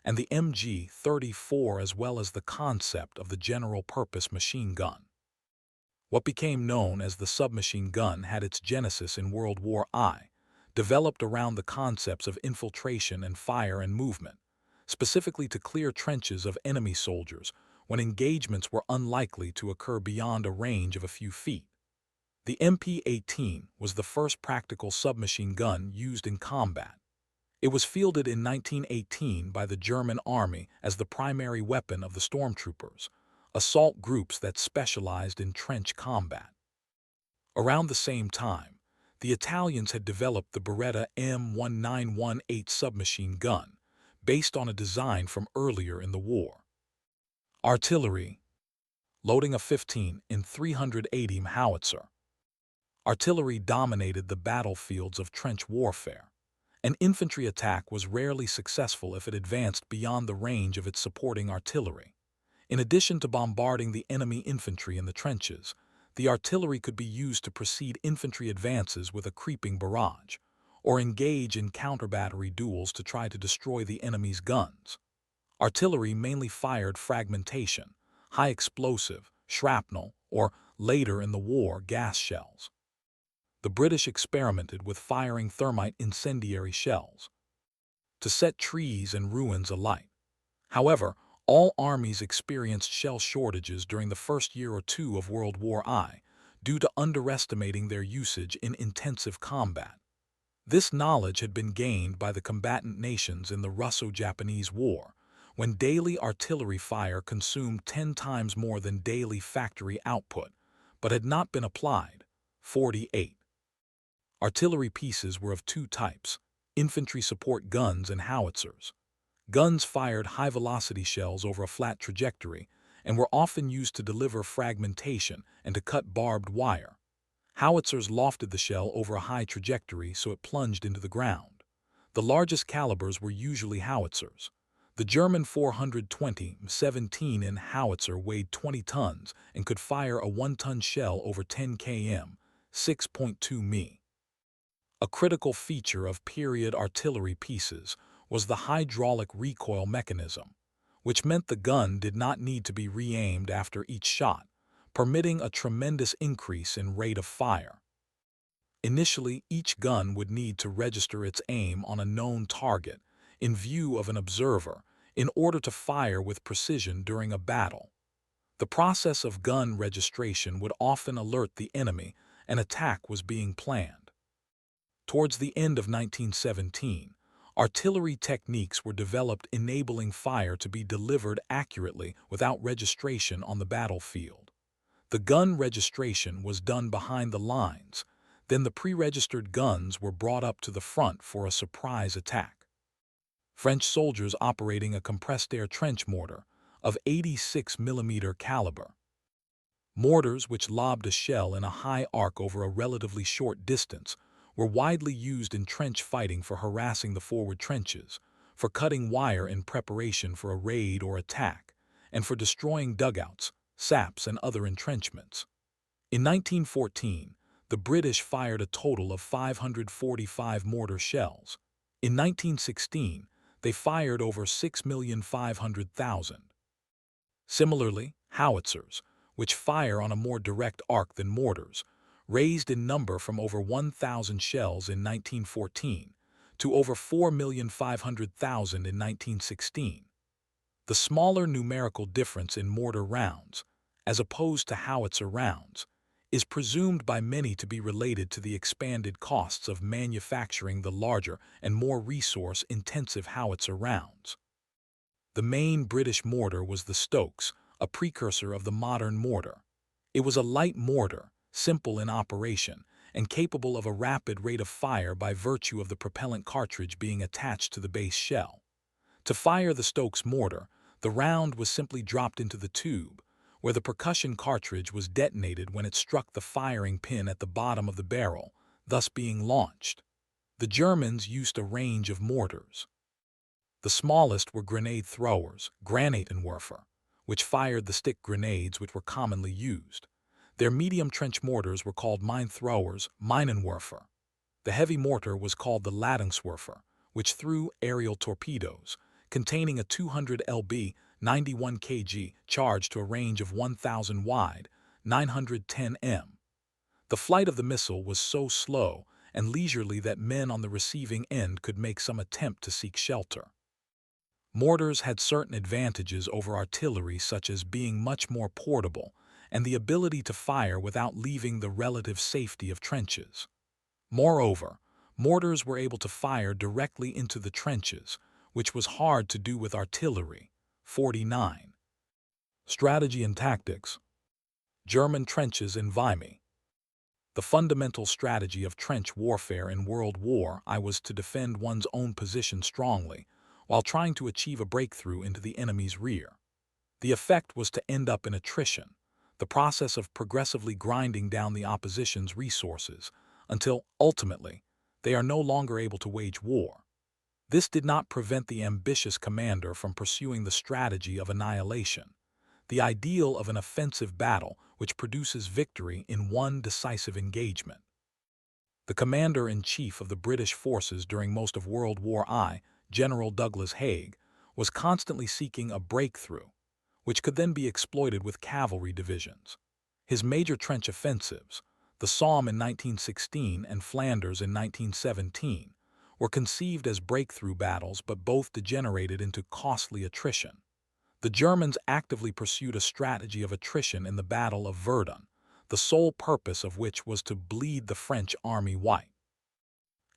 Speaker 1: and the MG-34 as well as the concept of the general-purpose machine gun. What became known as the submachine gun had its genesis in World War I, developed around the concepts of infiltration and fire and movement, specifically to clear trenches of enemy soldiers when engagements were unlikely to occur beyond a range of a few feet. The MP-18 was the first practical submachine gun used in combat. It was fielded in 1918 by the German Army as the primary weapon of the stormtroopers, assault groups that specialized in trench combat. Around the same time, the Italians had developed the Beretta M1918 submachine gun, based on a design from earlier in the war. Artillery. Loading a 15 in 380 howitzer. Artillery dominated the battlefields of trench warfare. An infantry attack was rarely successful if it advanced beyond the range of its supporting artillery. In addition to bombarding the enemy infantry in the trenches, the artillery could be used to precede infantry advances with a creeping barrage, or engage in counter-battery duels to try to destroy the enemy's guns. Artillery mainly fired fragmentation, high explosive, shrapnel, or, later in the war, gas shells. The British experimented with firing thermite incendiary shells to set trees and ruins alight. However, all armies experienced shell shortages during the first year or two of World War I due to underestimating their usage in intensive combat. This knowledge had been gained by the combatant nations in the Russo-Japanese War, when daily artillery fire consumed 10 times more than daily factory output, but had not been applied. 48. Artillery pieces were of two types: infantry support guns and howitzers. Guns fired high-velocity shells over a flat trajectory and were often used to deliver fragmentation and to cut barbed wire. Howitzers lofted the shell over a high trajectory so it plunged into the ground. The largest calibers were usually howitzers. The German 420-17 howitzer weighed 20 tons and could fire a 1-ton shell over 10 km, 6.2 mi. A critical feature of period artillery pieces was the hydraulic recoil mechanism, which meant the gun did not need to be re-aimed after each shot, permitting a tremendous increase in rate of fire. Initially, each gun would need to register its aim on a known target in view of an observer in order to fire with precision during a battle. The process of gun registration would often alert the enemy an attack was being planned. Towards the end of 1917, artillery techniques were developed enabling fire to be delivered accurately without registration on the battlefield. The gun registration was done behind the lines, then the pre-registered guns were brought up to the front for a surprise attack. French soldiers operating a compressed-air trench mortar of 86 mm caliber. Mortars which lobbed a shell in a high arc over a relatively short distance were widely used in trench fighting for harassing the forward trenches, for cutting wire in preparation for a raid or attack, and for destroying dugouts, saps, and other entrenchments. In 1914, the British fired a total of 545 mortar shells. In 1916, they fired over 6,500,000. Similarly, howitzers, which fire on a more direct arc than mortars, raised in number from over 1,000 shells in 1914 to over 4,500,000 in 1916. The smaller numerical difference in mortar rounds, as opposed to howitzer rounds, is presumed by many to be related to the expanded costs of manufacturing the larger and more resource-intensive howitzer rounds. The main British mortar was the Stokes, a precursor of the modern mortar. It was a light mortar, simple in operation, and capable of a rapid rate of fire by virtue of the propellant cartridge being attached to the base shell. To fire the Stokes mortar, the round was simply dropped into the tube, where the percussion cartridge was detonated when it struck the firing pin at the bottom of the barrel, thus being launched. The Germans used a range of mortars. The smallest were grenade throwers, Granatenwerfer, which fired the stick grenades which were commonly used. Their medium trench mortars were called mine throwers, Minenwerfer. The heavy mortar was called the Ladungswerfer, which threw aerial torpedoes, containing a 200 lb, 91 kg charge to a range of 1,000 wide, 910 m. The flight of the missile was so slow and leisurely that men on the receiving end could make some attempt to seek shelter. Mortars had certain advantages over artillery, such as being much more portable and the ability to fire without leaving the relative safety of trenches. Moreover, mortars were able to fire directly into the trenches, which was hard to do with artillery. 49. Strategy and tactics. German trenches in Vimy. The fundamental strategy of trench warfare in World War I was to defend one's own position strongly, while trying to achieve a breakthrough into the enemy's rear. The effect was to end up in attrition, the process of progressively grinding down the opposition's resources, until, ultimately, they are no longer able to wage war. This did not prevent the ambitious commander from pursuing the strategy of annihilation, the ideal of an offensive battle which produces victory in one decisive engagement. The commander-in-chief of the British forces during most of World War I, General Douglas Haig, was constantly seeking a breakthrough, which could then be exploited with cavalry divisions. His major trench offensives, the Somme in 1916 and Flanders in 1917, were conceived as breakthrough battles, but both degenerated into costly attrition. The Germans actively pursued a strategy of attrition in the Battle of Verdun, the sole purpose of which was to bleed the French army white.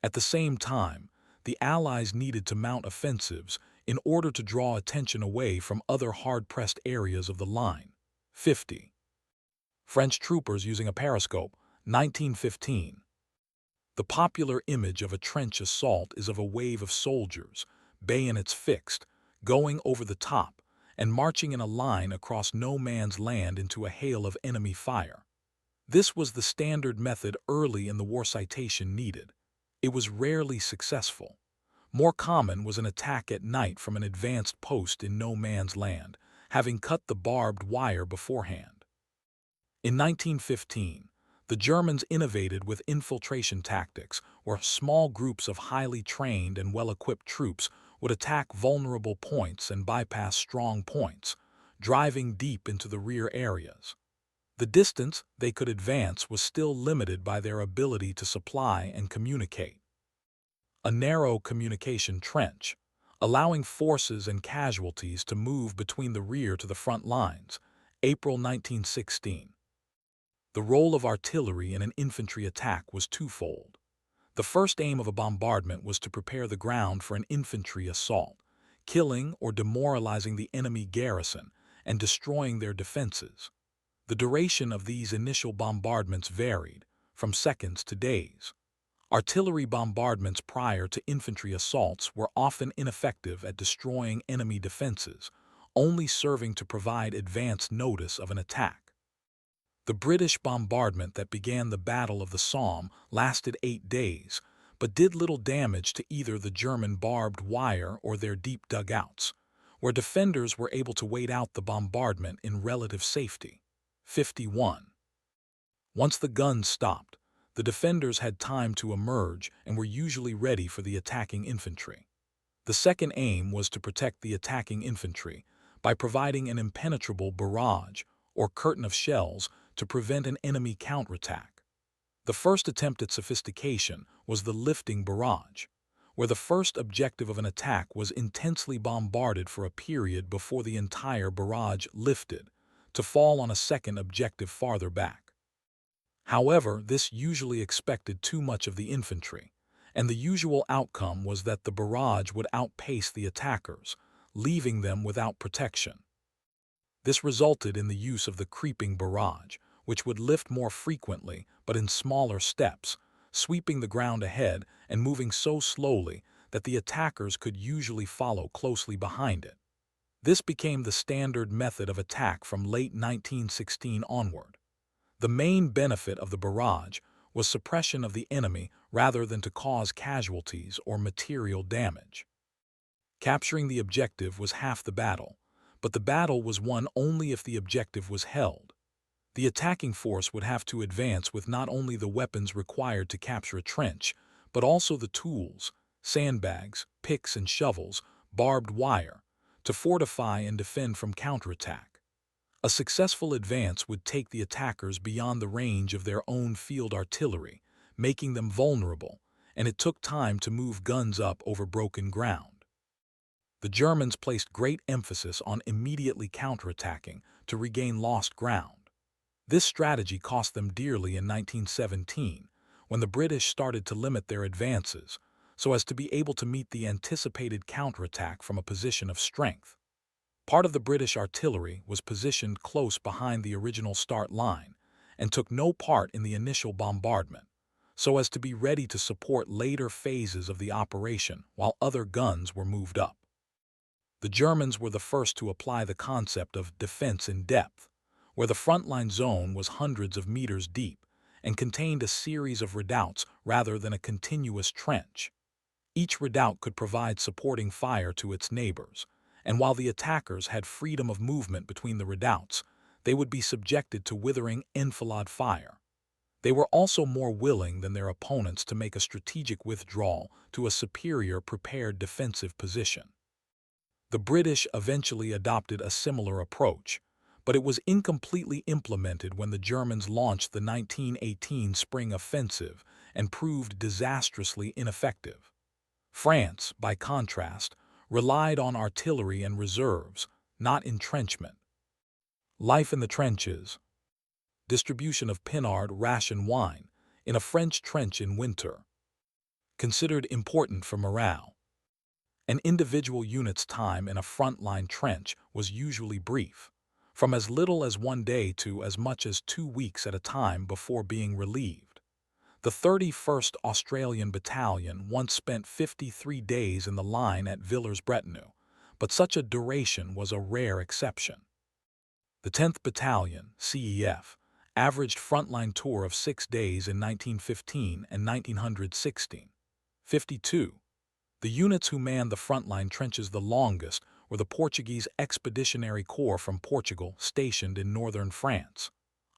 Speaker 1: At the same time, the Allies needed to mount offensives in order to draw attention away from other hard-pressed areas of the line. 50. French troopers using a periscope, 1915. The popular image of a trench assault is of a wave of soldiers, bayonets fixed, going over the top, and marching in a line across no man's land into a hail of enemy fire. This was the standard method early in the war citation needed. It was rarely successful. More common was an attack at night from an advanced post in no man's land, having cut the barbed wire beforehand. In 1915, the Germans innovated with infiltration tactics, where small groups of highly trained and well-equipped troops would attack vulnerable points and bypass strong points, driving deep into the rear areas. The distance they could advance was still limited by their ability to supply and communicate. A narrow communication trench, allowing forces and casualties to move between the rear to the front lines. April 1916. The role of artillery in an infantry attack was twofold. The first aim of a bombardment was to prepare the ground for an infantry assault, killing or demoralizing the enemy garrison and destroying their defenses. The duration of these initial bombardments varied, from seconds to days. Artillery bombardments prior to infantry assaults were often ineffective at destroying enemy defenses, only serving to provide advance notice of an attack. The British bombardment that began the Battle of the Somme lasted 8 days, but did little damage to either the German barbed wire or their deep dugouts, where defenders were able to wait out the bombardment in relative safety. 51. Once the guns stopped, the defenders had time to emerge and were usually ready for the attacking infantry. The second aim was to protect the attacking infantry by providing an impenetrable barrage or curtain of shells to prevent an enemy counterattack. The first attempt at sophistication was the lifting barrage, where the first objective of an attack was intensely bombarded for a period before the entire barrage lifted, to fall on a second objective farther back. However, this usually expected too much of the infantry, and the usual outcome was that the barrage would outpace the attackers, leaving them without protection. This resulted in the use of the creeping barrage, which would lift more frequently but in smaller steps, sweeping the ground ahead and moving so slowly that the attackers could usually follow closely behind it. This became the standard method of attack from late 1916 onward. The main benefit of the barrage was suppression of the enemy rather than to cause casualties or material damage. Capturing the objective was half the battle, but the battle was won only if the objective was held. The attacking force would have to advance with not only the weapons required to capture a trench, but also the tools, sandbags, picks and shovels, barbed wire, to fortify and defend from counterattack. A successful advance would take the attackers beyond the range of their own field artillery, making them vulnerable, and it took time to move guns up over broken ground. The Germans placed great emphasis on immediately counterattacking to regain lost ground. This strategy cost them dearly in 1917, when the British started to limit their advances, so as to be able to meet the anticipated counterattack from a position of strength. Part of the British artillery was positioned close behind the original start line and took no part in the initial bombardment, so as to be ready to support later phases of the operation while other guns were moved up. The Germans were the first to apply the concept of defense in depth, where the frontline zone was hundreds of meters deep and contained a series of redoubts rather than a continuous trench. Each redoubt could provide supporting fire to its neighbors, and while the attackers had freedom of movement between the redoubts, they would be subjected to withering enfilade fire. They were also more willing than their opponents to make a strategic withdrawal to a superior prepared defensive position. The British eventually adopted a similar approach, but it was incompletely implemented when the Germans launched the 1918 spring offensive and proved disastrously ineffective. France, by contrast, relied on artillery and reserves, not entrenchment. Life in the trenches. Distribution of Pinard ration wine in a French trench in winter. Considered important for morale. An individual unit's time in a frontline trench was usually brief, from as little as 1 day to as much as 2 weeks at a time before being relieved. The 31st Australian Battalion once spent 53 days in the line at Villers-Bretonneux, but such a duration was a rare exception. The 10th Battalion, CEF, averaged frontline tour of 6 days in 1915 and 1916. 52. The units who manned the frontline trenches the longest were the Portuguese Expeditionary Corps from Portugal, stationed in northern France.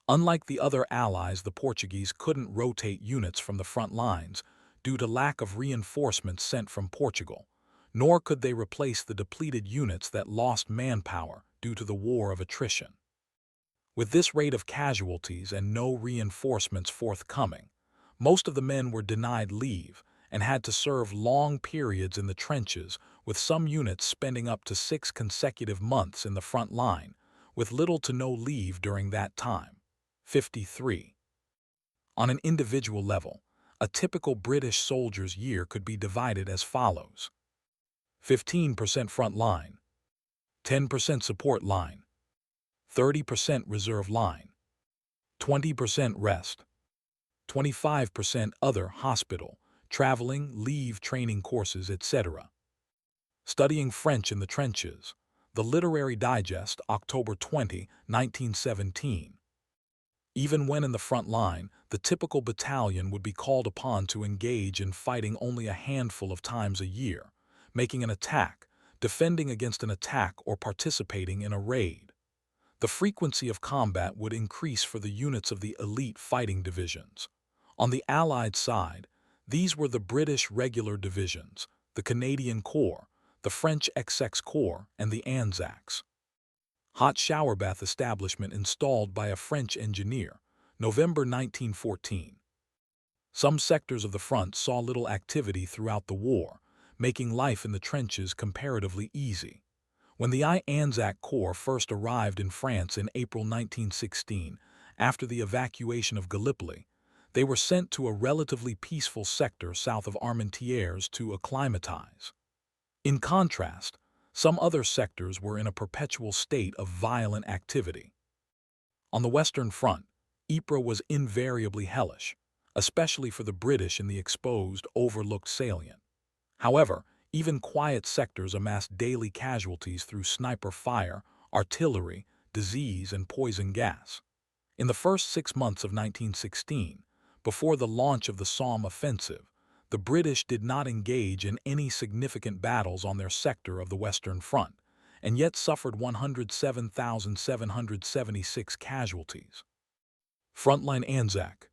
Speaker 1: Unlike the other allies, the Portuguese couldn't rotate units from the front lines due to lack of reinforcements sent from Portugal, nor could they replace the depleted units that lost manpower due to the war of attrition. With this rate of casualties and no reinforcements forthcoming, most of the men were denied leave and had to serve long periods in the trenches, with some units spending up to 6 consecutive months in the front line, with little to no leave during that time. 53. On an individual level, a typical British soldier's year could be divided as follows: 15% front line, 10% support line, 30% reserve line, 20% rest, 25% other hospital, traveling, leave, training courses, etc. Studying French in the Trenches. The Literary Digest, October 20, 1917. Even when in the front line, the typical battalion would be called upon to engage in fighting only a handful of times a year, making an attack, defending against an attack, or participating in a raid. The frequency of combat would increase for the units of the elite fighting divisions. On the Allied side, these were the British Regular Divisions, the Canadian Corps, the French XX Corps, and the Anzacs. Hot shower bath establishment installed by a French engineer, November 1914. Some sectors of the front saw little activity throughout the war, making life in the trenches comparatively easy. When the Anzac Corps first arrived in France in April 1916, after the evacuation of Gallipoli, they were sent to a relatively peaceful sector south of Armentières to acclimatize. In contrast, some other sectors were in a perpetual state of violent activity. On the Western Front, Ypres was invariably hellish, especially for the British in the exposed, overlooked salient. However, even quiet sectors amassed daily casualties through sniper fire, artillery, disease, and poison gas. In the first 6 months of 1916, before the launch of the Somme offensive, the British did not engage in any significant battles on their sector of the Western Front, and yet suffered 107,776 casualties. Frontline Anzac.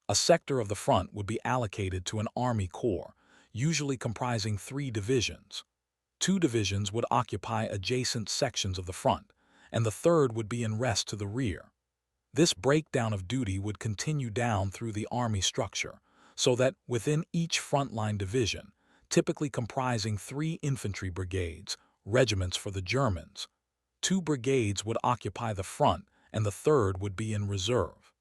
Speaker 1: A sector of the front would be allocated to an army corps, usually comprising 3 divisions. 2 divisions would occupy adjacent sections of the front, and the third would be in rest to the rear. This breakdown of duty would continue down through the army structure, so that within each frontline division, typically comprising 3 infantry brigades, regiments for the Germans, 2 brigades would occupy the front and the third would be in reserve.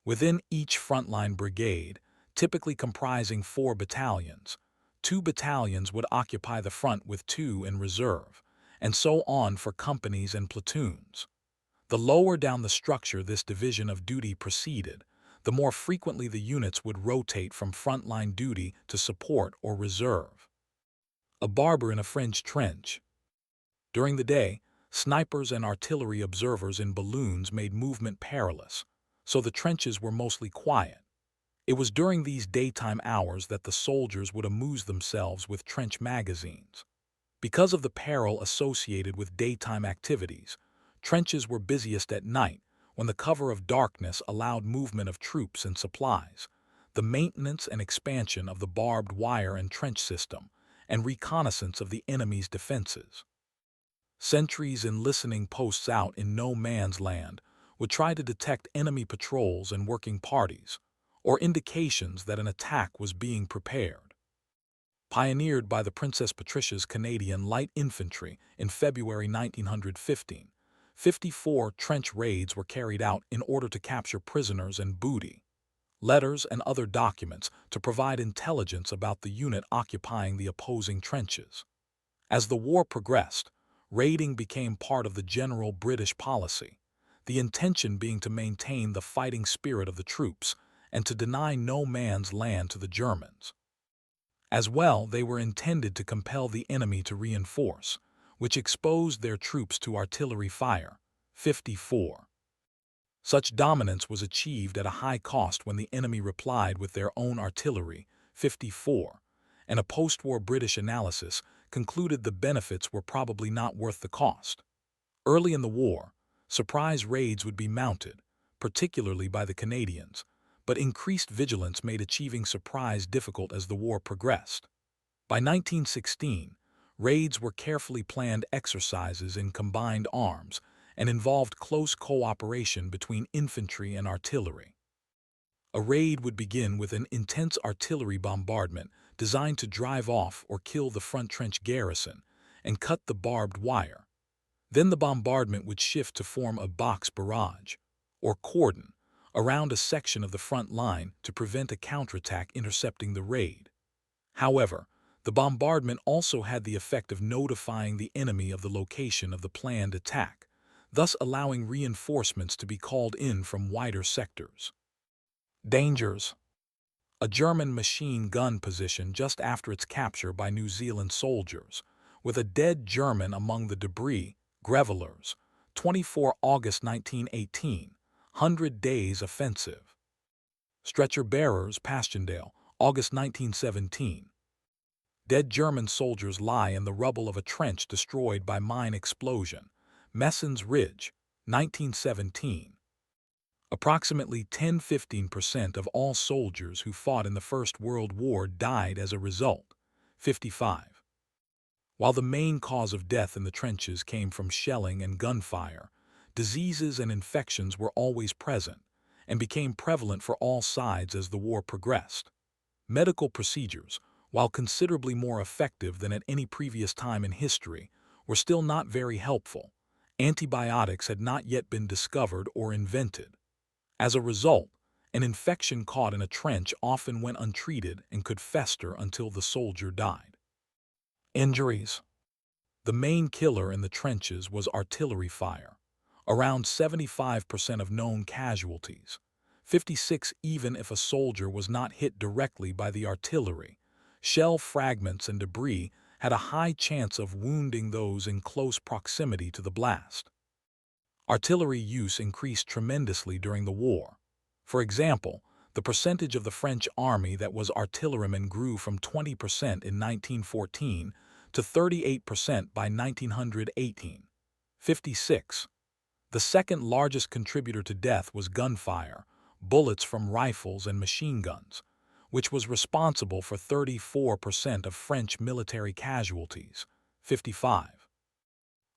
Speaker 1: Within each frontline brigade, typically comprising 4 battalions, 2 battalions would occupy the front with 2 in reserve, and so on for companies and platoons. The lower down the structure this division of duty proceeded, the more frequently the units would rotate from frontline duty to support or reserve. A barber in a French trench. During the day, snipers and artillery observers in balloons made movement perilous, so the trenches were mostly quiet. It was during these daytime hours that the soldiers would amuse themselves with trench magazines. Because of the peril associated with daytime activities, trenches were busiest at night, when the cover of darkness allowed movement of troops and supplies, the maintenance and expansion of the barbed wire and trench system, and reconnaissance of the enemy's defenses. Sentries and listening posts out in no man's land would try to detect enemy patrols and working parties, or indications that an attack was being prepared. Pioneered by the Princess Patricia's Canadian Light Infantry in February 1915, 54 trench raids were carried out in order to capture prisoners and booty, letters and other documents to provide intelligence about the unit occupying the opposing trenches. As the war progressed, raiding became part of the general British policy, the intention being to maintain the fighting spirit of the troops and to deny no man's land to the Germans. As well, they were intended to compel the enemy to reinforce, which exposed their troops to artillery fire. 54. Such dominance was achieved at a high cost when the enemy replied with their own artillery. 54. And a post-war British analysis concluded the benefits were probably not worth the cost. Early in the war, surprise raids would be mounted, particularly by the Canadians, but increased vigilance made achieving surprise difficult as the war progressed. By 1916, raids were carefully planned exercises in combined arms and involved close cooperation between infantry and artillery. A raid would begin with an intense artillery bombardment designed to drive off or kill the front trench garrison and cut the barbed wire. Then the bombardment would shift to form a box barrage, or cordon, around a section of the front line to prevent a counterattack intercepting the raid. However, the bombardment also had the effect of notifying the enemy of the location of the planned attack, thus allowing reinforcements to be called in from wider sectors. Dangers. A German machine gun position just after its capture by New Zealand soldiers, with a dead German among the debris, Grevelers, 24 August 1918, 100 Days Offensive. Stretcher Bearers, Passchendaele, August 1917. Dead German soldiers lie in the rubble of a trench destroyed by mine explosion. Messens Ridge, 1917. Approximately 10–15% of all soldiers who fought in the First World War died as a result. 55. While the main cause of death in the trenches came from shelling and gunfire, diseases and infections were always present and became prevalent for all sides as the war progressed. Medical procedures, while considerably more effective than at any previous time in history, were still not very helpful. Antibiotics had not yet been discovered or invented. As a result, an infection caught in a trench often went untreated and could fester until the soldier died. Injuries. The main killer in the trenches was artillery fire. Around 75% of known casualties. 56 even if a soldier was not hit directly by the artillery. Shell fragments and debris had a high chance of wounding those in close proximity to the blast. Artillery use increased tremendously during the war. For example, the percentage of the French army that was artillerymen grew from 20% in 1914 to 38% by 1918. 56. The second largest contributor to death was gunfire, bullets from rifles and machine guns, which was responsible for 34% of French military casualties. 55.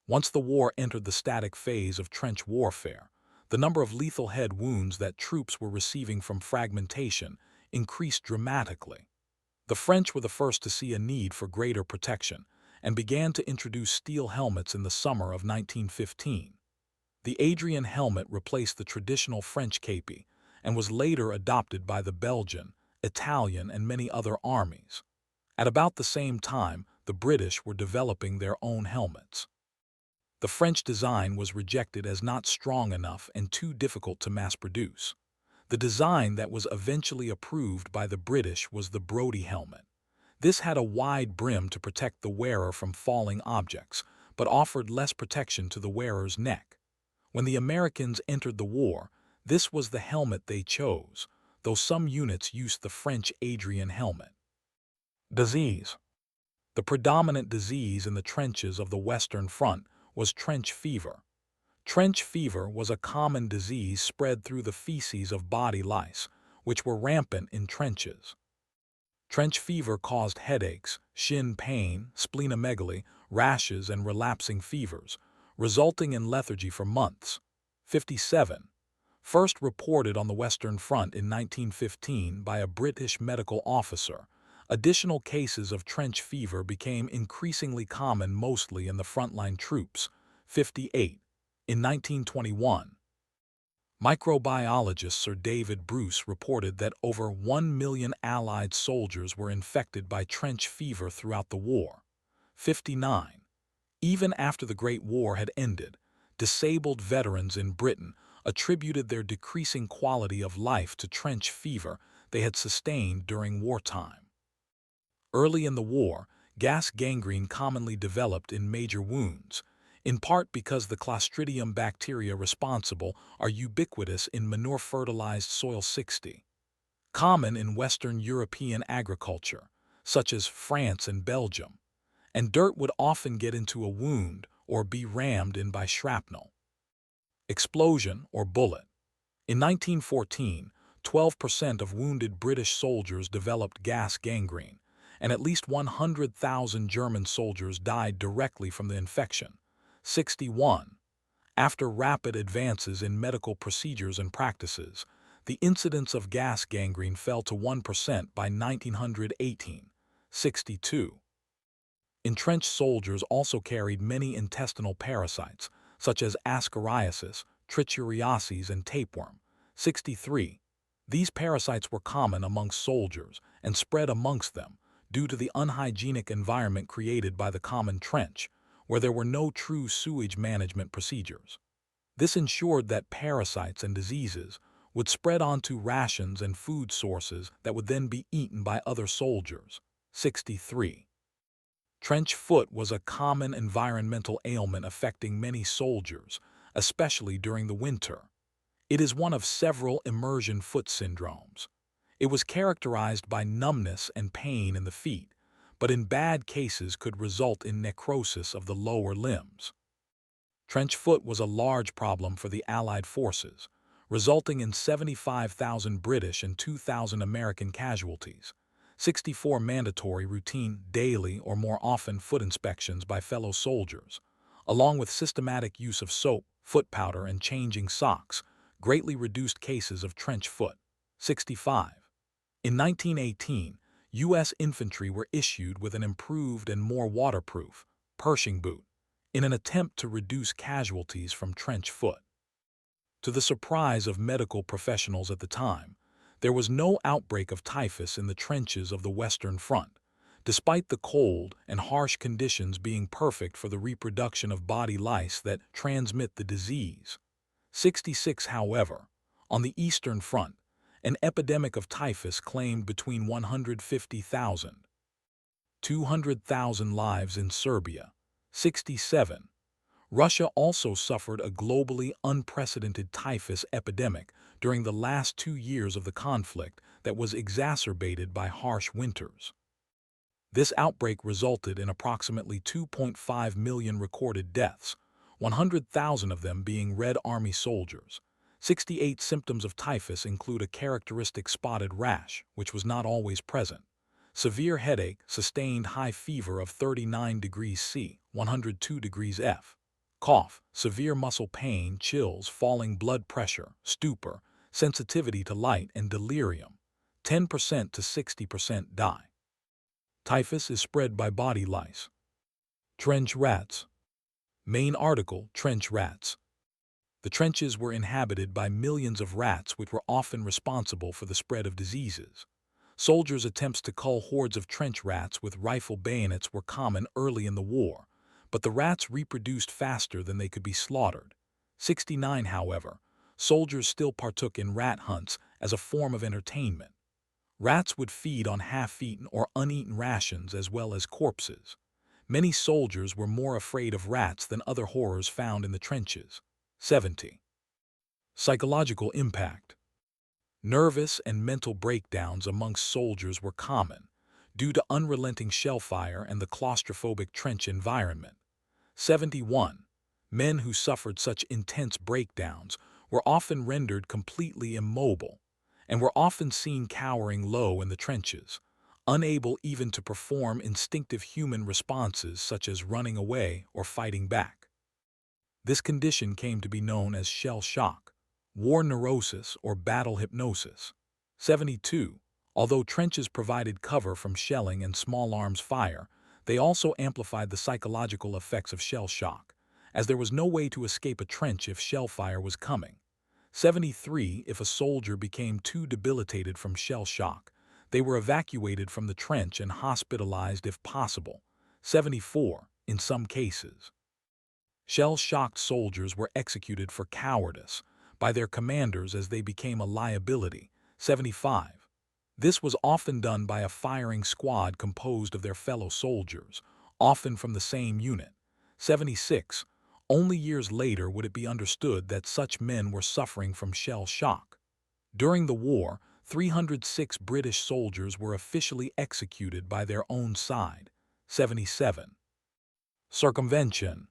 Speaker 1: Once the war entered the static phase of trench warfare, the number of lethal head wounds that troops were receiving from fragmentation increased dramatically. The French were the first to see a need for greater protection and began to introduce steel helmets in the summer of 1915. The Adrian helmet replaced the traditional French képi and was later adopted by the Belgian, Italian, and many other armies. At about the same time, the British were developing their own helmets. The French design was rejected as not strong enough and too difficult to mass-produce. The design that was eventually approved by the British was the Brodie helmet. This had a wide brim to protect the wearer from falling objects, but offered less protection to the wearer's neck. When the Americans entered the war, this was the helmet they chose, though some units used the French Adrian helmet. Disease. The predominant disease in the trenches of the Western Front was trench fever. Trench fever was a common disease spread through the feces of body lice, which were rampant in trenches. Trench fever caused headaches, shin pain, splenomegaly, rashes, and relapsing fevers, resulting in lethargy for months. 57. First reported on the Western Front in 1915 by a British medical officer, additional cases of trench fever became increasingly common mostly in the frontline troops. 58. In 1921, microbiologist Sir David Bruce reported that over 1 million Allied soldiers were infected by trench fever throughout the war. 59. Even after the Great War had ended, disabled veterans in Britain attributed their decreasing quality of life to trench fever they had sustained during wartime. Early in the war, gas gangrene commonly developed in major wounds, in part because the Clostridium bacteria responsible are ubiquitous in manure-fertilized soil. 60. Common in Western European agriculture, such as France and Belgium, and dirt would often get into a wound or be rammed in by shrapnel. Explosion or bullet. In 1914, 12% of wounded British soldiers developed gas gangrene, and at least 100,000 German soldiers died directly from the infection. 61. After rapid advances in medical procedures and practices, the incidence of gas gangrene fell to 1% by 1918. 62. Entrenched soldiers also carried many intestinal parasites, such as ascariasis, trichuriasis, and tapeworm. 63. These parasites were common amongst soldiers and spread amongst them due to the unhygienic environment created by the common trench, where there were no true sewage management procedures. This ensured that parasites and diseases would spread onto rations and food sources that would then be eaten by other soldiers. 63. Trench foot was a common environmental ailment affecting many soldiers, especially during the winter. It is one of several immersion foot syndromes. It was characterized by numbness and pain in the feet, but in bad cases could result in necrosis of the lower limbs. Trench foot was a large problem for the Allied forces, resulting in 75,000 British and 2,000 American casualties, 64 mandatory routine daily or more often foot inspections by fellow soldiers, along with systematic use of soap, foot powder, and changing socks, greatly reduced cases of trench foot. 65. In 1918, U.S. infantry were issued with an improved and more waterproof Pershing boot in an attempt to reduce casualties from trench foot. To the surprise of medical professionals at the time, there was no outbreak of typhus in the trenches of the Western Front, despite the cold and harsh conditions being perfect for the reproduction of body lice that transmit the disease. 66. However, on the Eastern Front, an epidemic of typhus claimed between 150,000, 200,000 lives in Serbia. 67. Russia also suffered a globally unprecedented typhus epidemic during the last 2 years of the conflict that was exacerbated by harsh winters. This outbreak resulted in approximately 2.5 million recorded deaths, 100,000 of them being Red Army soldiers. 68 symptoms of typhus include a characteristic spotted rash, which was not always present, severe headache, sustained high fever of 39 degrees C, 102 degrees F, cough, severe muscle pain, chills, falling blood pressure, stupor, sensitivity to light, and delirium. 10% to 60% die. Typhus is spread by body lice. Trench rats. Main article: Trench rats. The trenches were inhabited by millions of rats which were often responsible for the spread of diseases. Soldiers' attempts to cull hordes of trench rats with rifle bayonets were common early in the war, but the rats reproduced faster than they could be slaughtered. 69. However, soldiers still partook in rat hunts as a form of entertainment. Rats would feed on half-eaten or uneaten rations as well as corpses. Many soldiers were more afraid of rats than other horrors found in the trenches. 70. Psychological impact. Nervous and mental breakdowns amongst soldiers were common, due to unrelenting shell fire and the claustrophobic trench environment. 71. Men who suffered such intense breakdowns were often rendered completely immobile, and were often seen cowering low in the trenches, unable even to perform instinctive human responses such as running away or fighting back. This condition came to be known as shell shock, war neurosis, or battle hypnosis. 72. Although trenches provided cover from shelling and small arms fire, they also amplified the psychological effects of shell shock, as there was no way to escape a trench if shell fire was coming. 73. If a soldier became too debilitated from shell shock, they were evacuated from the trench and hospitalized if possible. 74. In some cases, shell-shocked soldiers were executed for cowardice by their commanders as they became a liability. 75. This was often done by a firing squad composed of their fellow soldiers, often from the same unit. 76. Only years later would it be understood that such men were suffering from shell shock. During the war, 306 British soldiers were officially executed by their own side. 77. Circumvention.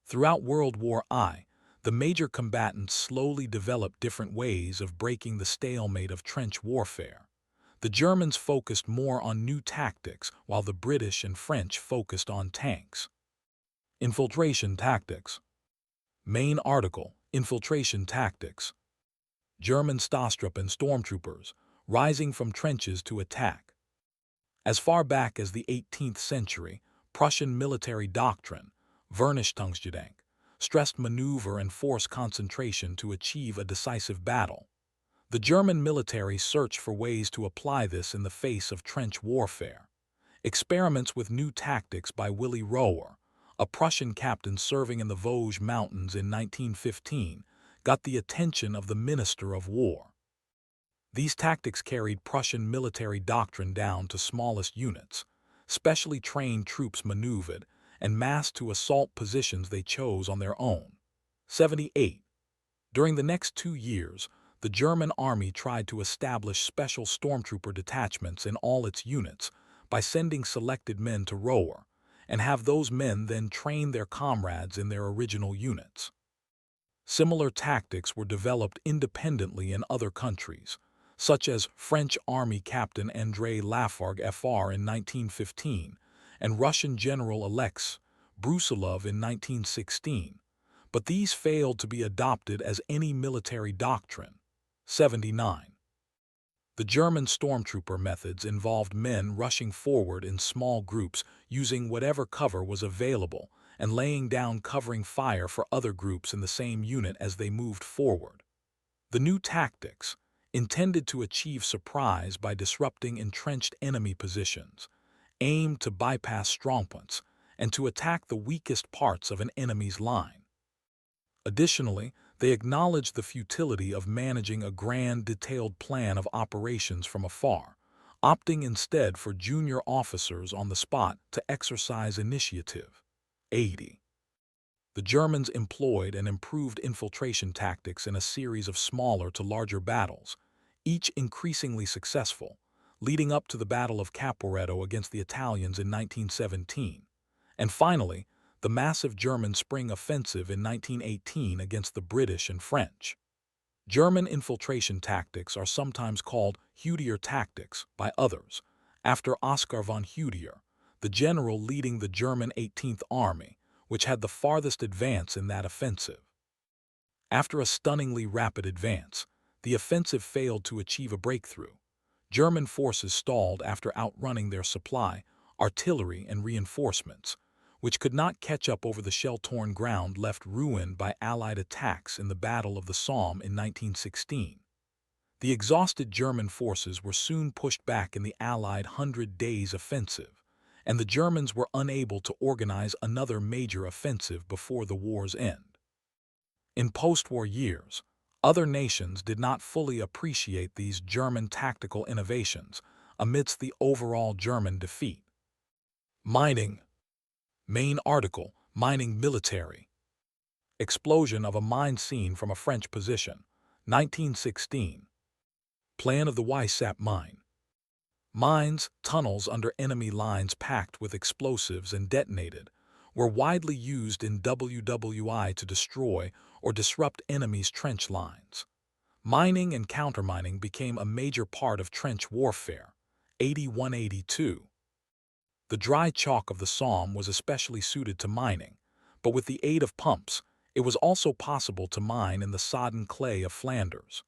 Speaker 1: Throughout World War I, the major combatants slowly developed different ways of breaking the stalemate of trench warfare. The Germans focused more on new tactics, while the British and French focused on tanks. Infiltration tactics. Main article: Infiltration tactics. German Stalstruppen stormtroopers, rising from trenches to attack. As far back as the 18th century, Prussian military doctrine, Vernichtungsgedanke, stressed maneuver and force concentration to achieve a decisive battle. The German military searched for ways to apply this in the face of trench warfare. Experiments with new tactics by Willy Rower, a Prussian captain serving in the Vosges Mountains in 1915, got the attention of the Minister of War. These tactics carried Prussian military doctrine down to smallest units. Specially trained troops maneuvered and massed to assault positions they chose on their own. 78. During the next 2 years, the German army tried to establish special stormtrooper detachments in all its units by sending selected men to Roer, and have those men then train their comrades in their original units. Similar tactics were developed independently in other countries, such as French Army Captain André Lafargue FR in 1915 and Russian General Alex Brusilov in 1916, but these failed to be adopted as any military doctrine. 79. The German stormtrooper methods involved men rushing forward in small groups using whatever cover was available and laying down covering fire for other groups in the same unit as they moved forward. The new tactics, intended to achieve surprise by disrupting entrenched enemy positions, aimed to bypass strongpoints and to attack the weakest parts of an enemy's line. Additionally, they acknowledged the futility of managing a grand, detailed plan of operations from afar, opting instead for junior officers on the spot to exercise initiative. 80. The Germans employed and improved infiltration tactics in a series of smaller to larger battles, each increasingly successful, leading up to the Battle of Caporetto against the Italians in 1917, and finally, the massive German spring offensive in 1918 against the British and French. German infiltration tactics are sometimes called Hutier tactics by others, after Oskar von Hutier, the general leading the German 18th Army, which had the farthest advance in that offensive. After a stunningly rapid advance, the offensive failed to achieve a breakthrough. German forces stalled after outrunning their supply, artillery, and reinforcements, which could not catch up over the shell-torn ground left ruined by Allied attacks in the Battle of the Somme in 1916. The exhausted German forces were soon pushed back in the Allied 100 Days Offensive, and the Germans were unable to organize another major offensive before the war's end. In post-war years, other nations did not fully appreciate these German tactical innovations amidst the overall German defeat. Mining. Main article, Mining Military. Explosion of a mine seen from a French position, 1916. Plan of the Weissap Mine. Mines, tunnels under enemy lines packed with explosives and detonated, were widely used in WWI to destroy or disrupt enemies' trench lines. Mining and countermining became a major part of trench warfare. 81-82. The dry chalk of the Somme was especially suited to mining, but with the aid of pumps, it was also possible to mine in the sodden clay of Flanders.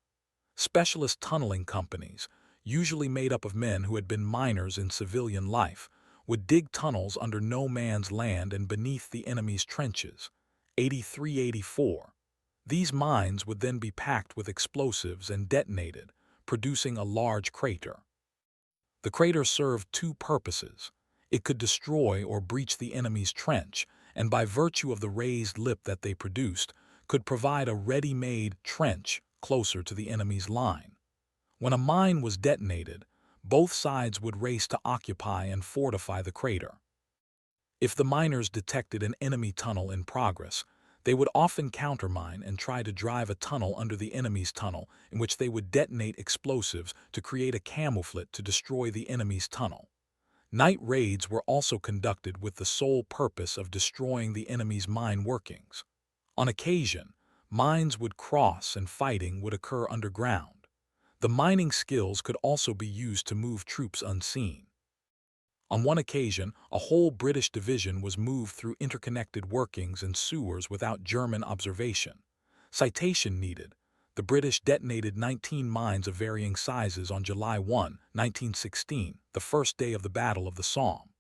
Speaker 1: Specialist tunneling companies, usually made up of men who had been miners in civilian life, would dig tunnels under no man's land and beneath the enemy's trenches. 83-84. These mines would then be packed with explosives and detonated, producing a large crater. The crater served two purposes. It could destroy or breach the enemy's trench, and by virtue of the raised lip that they produced, could provide a ready-made trench closer to the enemy's line. When a mine was detonated, both sides would race to occupy and fortify the crater. If the miners detected an enemy tunnel in progress, they would often countermine and try to drive a tunnel under the enemy's tunnel, in which they would detonate explosives to create a camouflage to destroy the enemy's tunnel. Night raids were also conducted with the sole purpose of destroying the enemy's mine workings. On occasion, mines would cross and fighting would occur underground. The mining skills could also be used to move troops unseen. On one occasion, a whole British division was moved through interconnected workings and sewers without German observation. Citation needed. The British detonated 19 mines of varying sizes on July 1, 1916, the first day of the Battle of the Somme.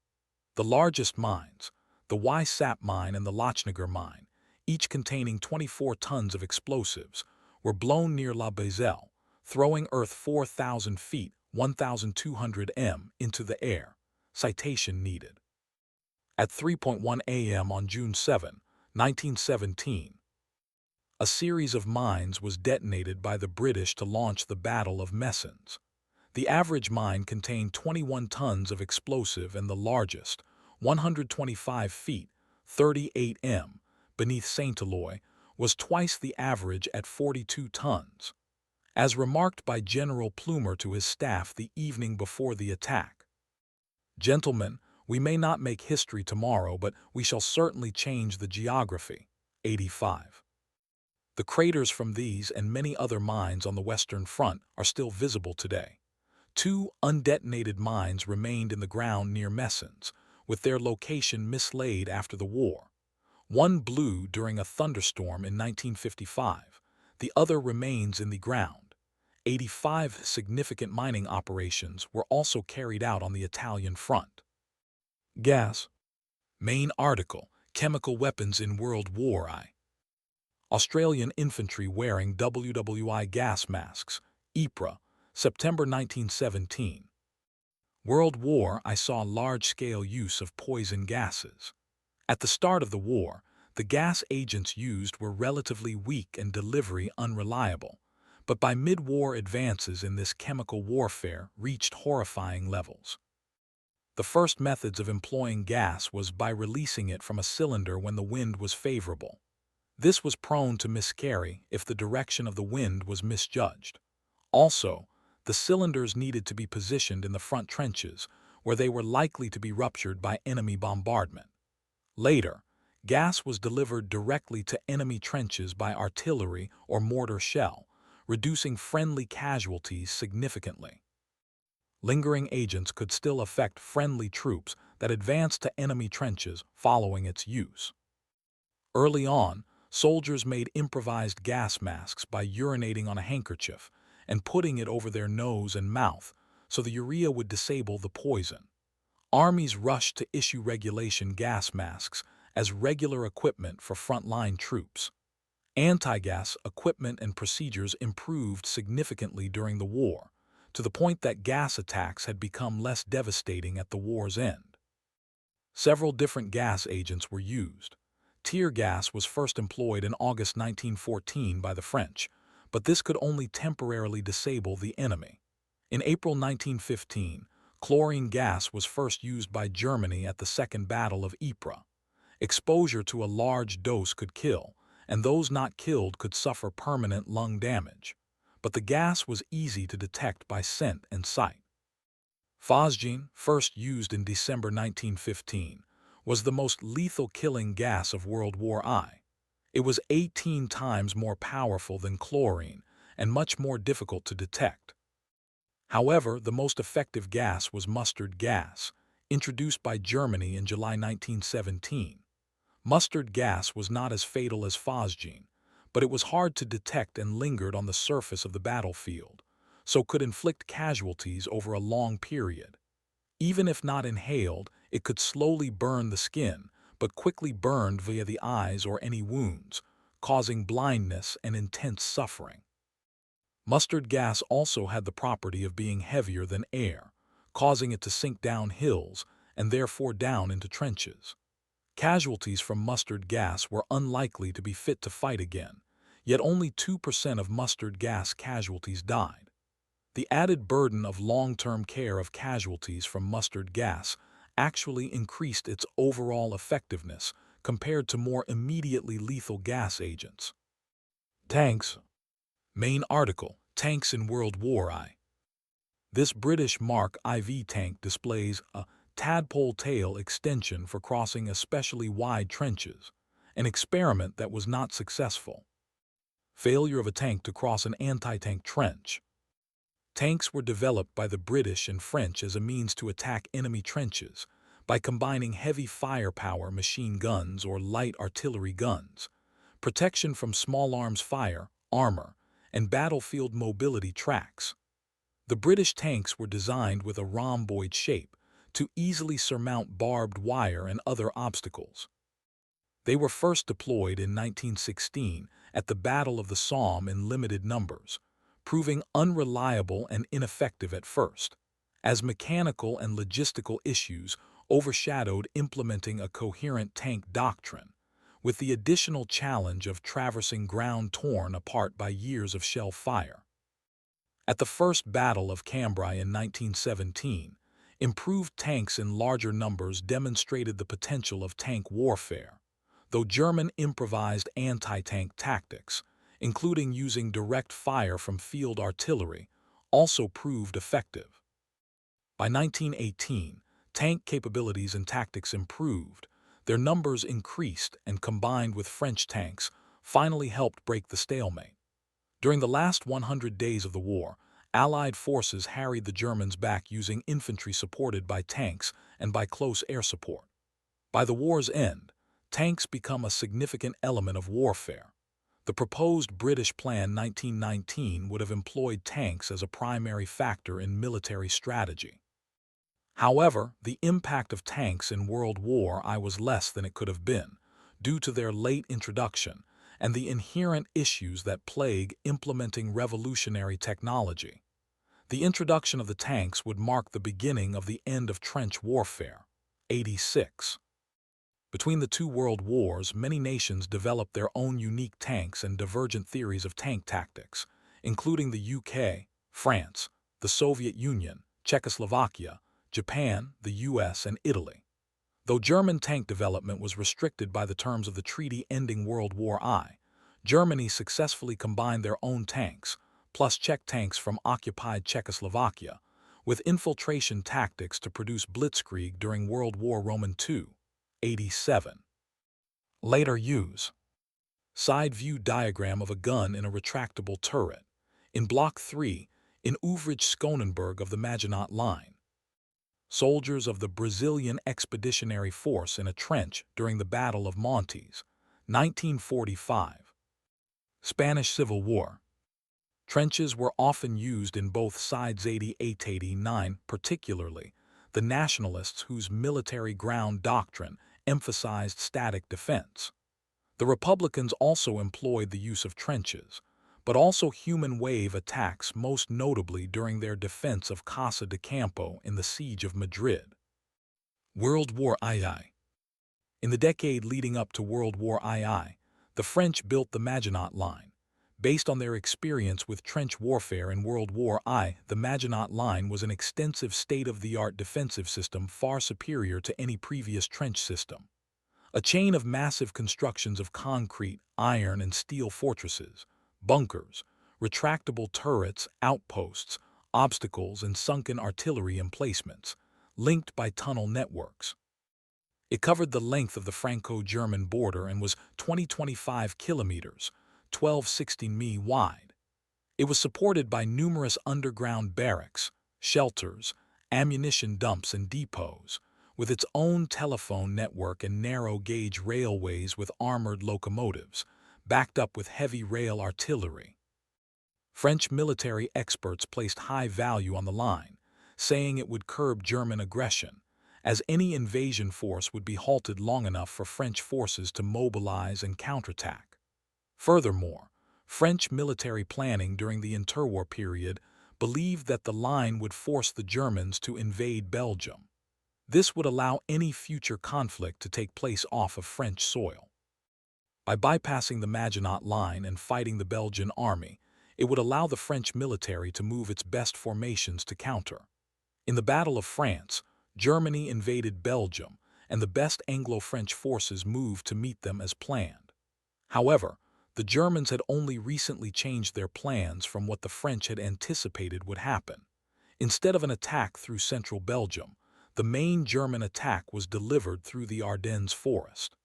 Speaker 1: The largest mines, the Weissap mine and the Lochnagger mine, each containing 24 tons of explosives, were blown near La Bazelle, throwing earth 4,000 feet, 1,200 m, into the air. Citation needed. At 3:1 a.m. on June 7, 1917, a series of mines was detonated by the British to launch the Battle of Messines. The average mine contained 21 tons of explosive and the largest, 125 feet, 38 m, beneath Saint-Éloi, was twice the average at 42 tons, as remarked by General Plumer to his staff the evening before the attack. "Gentlemen, we may not make history tomorrow, but we shall certainly change the geography." 85. The craters from these and many other mines on the Western Front are still visible today. Two undetonated mines remained in the ground near Messines, with their location mislaid after the war. One blew during a thunderstorm in 1955. The other remains in the ground. 85 significant mining operations were also carried out on the Italian front. Gas. Main article: Chemical Weapons in World War I. Australian infantry wearing WWI gas masks. Ypres, September 1917. World War I saw large-scale use of poison gases. At the start of the war, the gas agents used were relatively weak and delivery unreliable, but by mid-war advances in this chemical warfare reached horrifying levels. The first methods of employing gas was by releasing it from a cylinder when the wind was favorable. This was prone to miscarry if the direction of the wind was misjudged. Also, the cylinders needed to be positioned in the front trenches, where they were likely to be ruptured by enemy bombardment. Later, gas was delivered directly to enemy trenches by artillery or mortar shell, reducing friendly casualties significantly. Lingering agents could still affect friendly troops that advanced to enemy trenches following its use. Early on, soldiers made improvised gas masks by urinating on a handkerchief and putting it over their nose and mouth so the urea would disable the poison. Armies rushed to issue regulation gas masks as regular equipment for frontline troops. Anti-gas equipment and procedures improved significantly during the war, to the point that gas attacks had become less devastating at the war's end. Several different gas agents were used. Tear gas was first employed in August 1914 by the French, but this could only temporarily disable the enemy. In April 1915, chlorine gas was first used by Germany at the Second Battle of Ypres. Exposure to a large dose could kill, and those not killed could suffer permanent lung damage. But the gas was easy to detect by scent and sight. Phosgene, first used in December 1915, was the most lethal killing gas of World War I. It was 18 times more powerful than chlorine and much more difficult to detect. However, the most effective gas was mustard gas, introduced by Germany in July 1917. Mustard gas was not as fatal as phosgene, but it was hard to detect and lingered on the surface of the battlefield, so could inflict casualties over a long period. Even if not inhaled, it could slowly burn the skin, but quickly burned via the eyes or any wounds, causing blindness and intense suffering. Mustard gas also had the property of being heavier than air, causing it to sink down hills and therefore down into trenches. Casualties from mustard gas were unlikely to be fit to fight again, yet only 2% of mustard gas casualties died. The added burden of long-term care of casualties from mustard gas actually increased its overall effectiveness compared to more immediately lethal gas agents. Tanks. Main article: Tanks in World War I. This British Mark IV tank displays a tadpole tail extension for crossing especially wide trenches, an experiment that was not successful. Failure of a tank to cross an anti-tank trench. Tanks were developed by the British and French as a means to attack enemy trenches by combining heavy firepower machine guns or light artillery guns, protection from small arms fire, armor, and battlefield mobility tracks. The British tanks were designed with a rhomboid shape to easily surmount barbed wire and other obstacles. They were first deployed in 1916 at the Battle of the Somme in limited numbers, proving unreliable and ineffective at first, as mechanical and logistical issues overshadowed implementing a coherent tank doctrine, with the additional challenge of traversing ground torn apart by years of shell fire. At the First Battle of Cambrai in 1917, improved tanks in larger numbers demonstrated the potential of tank warfare. though German improvised anti-tank tactics, including using direct fire from field artillery, also proved effective. By 1918, tank capabilities and tactics improved, their numbers increased and combined with French tanks finally helped break the stalemate. During the last 100 days of the war, Allied forces harried the Germans back using infantry supported by tanks and by close air support. By the war's end, tanks become a significant element of warfare. The proposed British Plan 1919 would have employed tanks as a primary factor in military strategy. However, the impact of tanks in World War I was less than it could have been, due to their late introduction and the inherent issues that plague implementing revolutionary technology. The introduction of the tanks would mark the beginning of the end of trench warfare. 86. Between the two world wars, many nations developed their own unique tanks and divergent theories of tank tactics, including the UK, France, the Soviet Union, Czechoslovakia, Japan, the US, and Italy. Though German tank development was restricted by the terms of the treaty ending World War I, Germany successfully combined their own tanks, plus Czech tanks from occupied Czechoslovakia, with infiltration tactics to produce blitzkrieg during World War II. 87. Later use. Side view diagram of a gun in a retractable turret. In Block 3, in Ouvrage Schonenberg of the Maginot Line. Soldiers of the Brazilian Expeditionary Force in a trench during the Battle of Montes, 1945. Spanish Civil War. Trenches were often used in both sides. 88-89, particularly the nationalists whose military ground doctrine emphasized static defense. The Republicans also employed the use of trenches, but also human wave attacks, most notably during their defense of Casa de Campo in the Siege of Madrid. World War II. In the decade leading up to World War II, the French built the Maginot Line. Based on their experience with trench warfare in World War I, the Maginot Line was an extensive state-of-the-art defensive system far superior to any previous trench system. A chain of massive constructions of concrete, iron, and steel fortresses, bunkers, retractable turrets, outposts, obstacles, and sunken artillery emplacements, linked by tunnel networks. It covered the length of the Franco-German border and was 25 kilometers, 1260 mi wide. It was supported by numerous underground barracks, shelters, ammunition dumps, and depots, with its own telephone network and narrow-gauge railways with armored locomotives, backed up with heavy rail artillery. French military experts placed high value on the line, saying it would curb German aggression, as any invasion force would be halted long enough for French forces to mobilize and counterattack. Furthermore, French military planning during the interwar period believed that the line would force the Germans to invade Belgium. This would allow any future conflict to take place off of French soil. By bypassing the Maginot Line and fighting the Belgian army, it would allow the French military to move its best formations to counter. In the Battle of France, Germany invaded Belgium, and the best Anglo-French forces moved to meet them as planned. However, the Germans had only recently changed their plans from what the French had anticipated would happen. Instead of an attack through central Belgium, the main German attack was delivered through the Ardennes forest.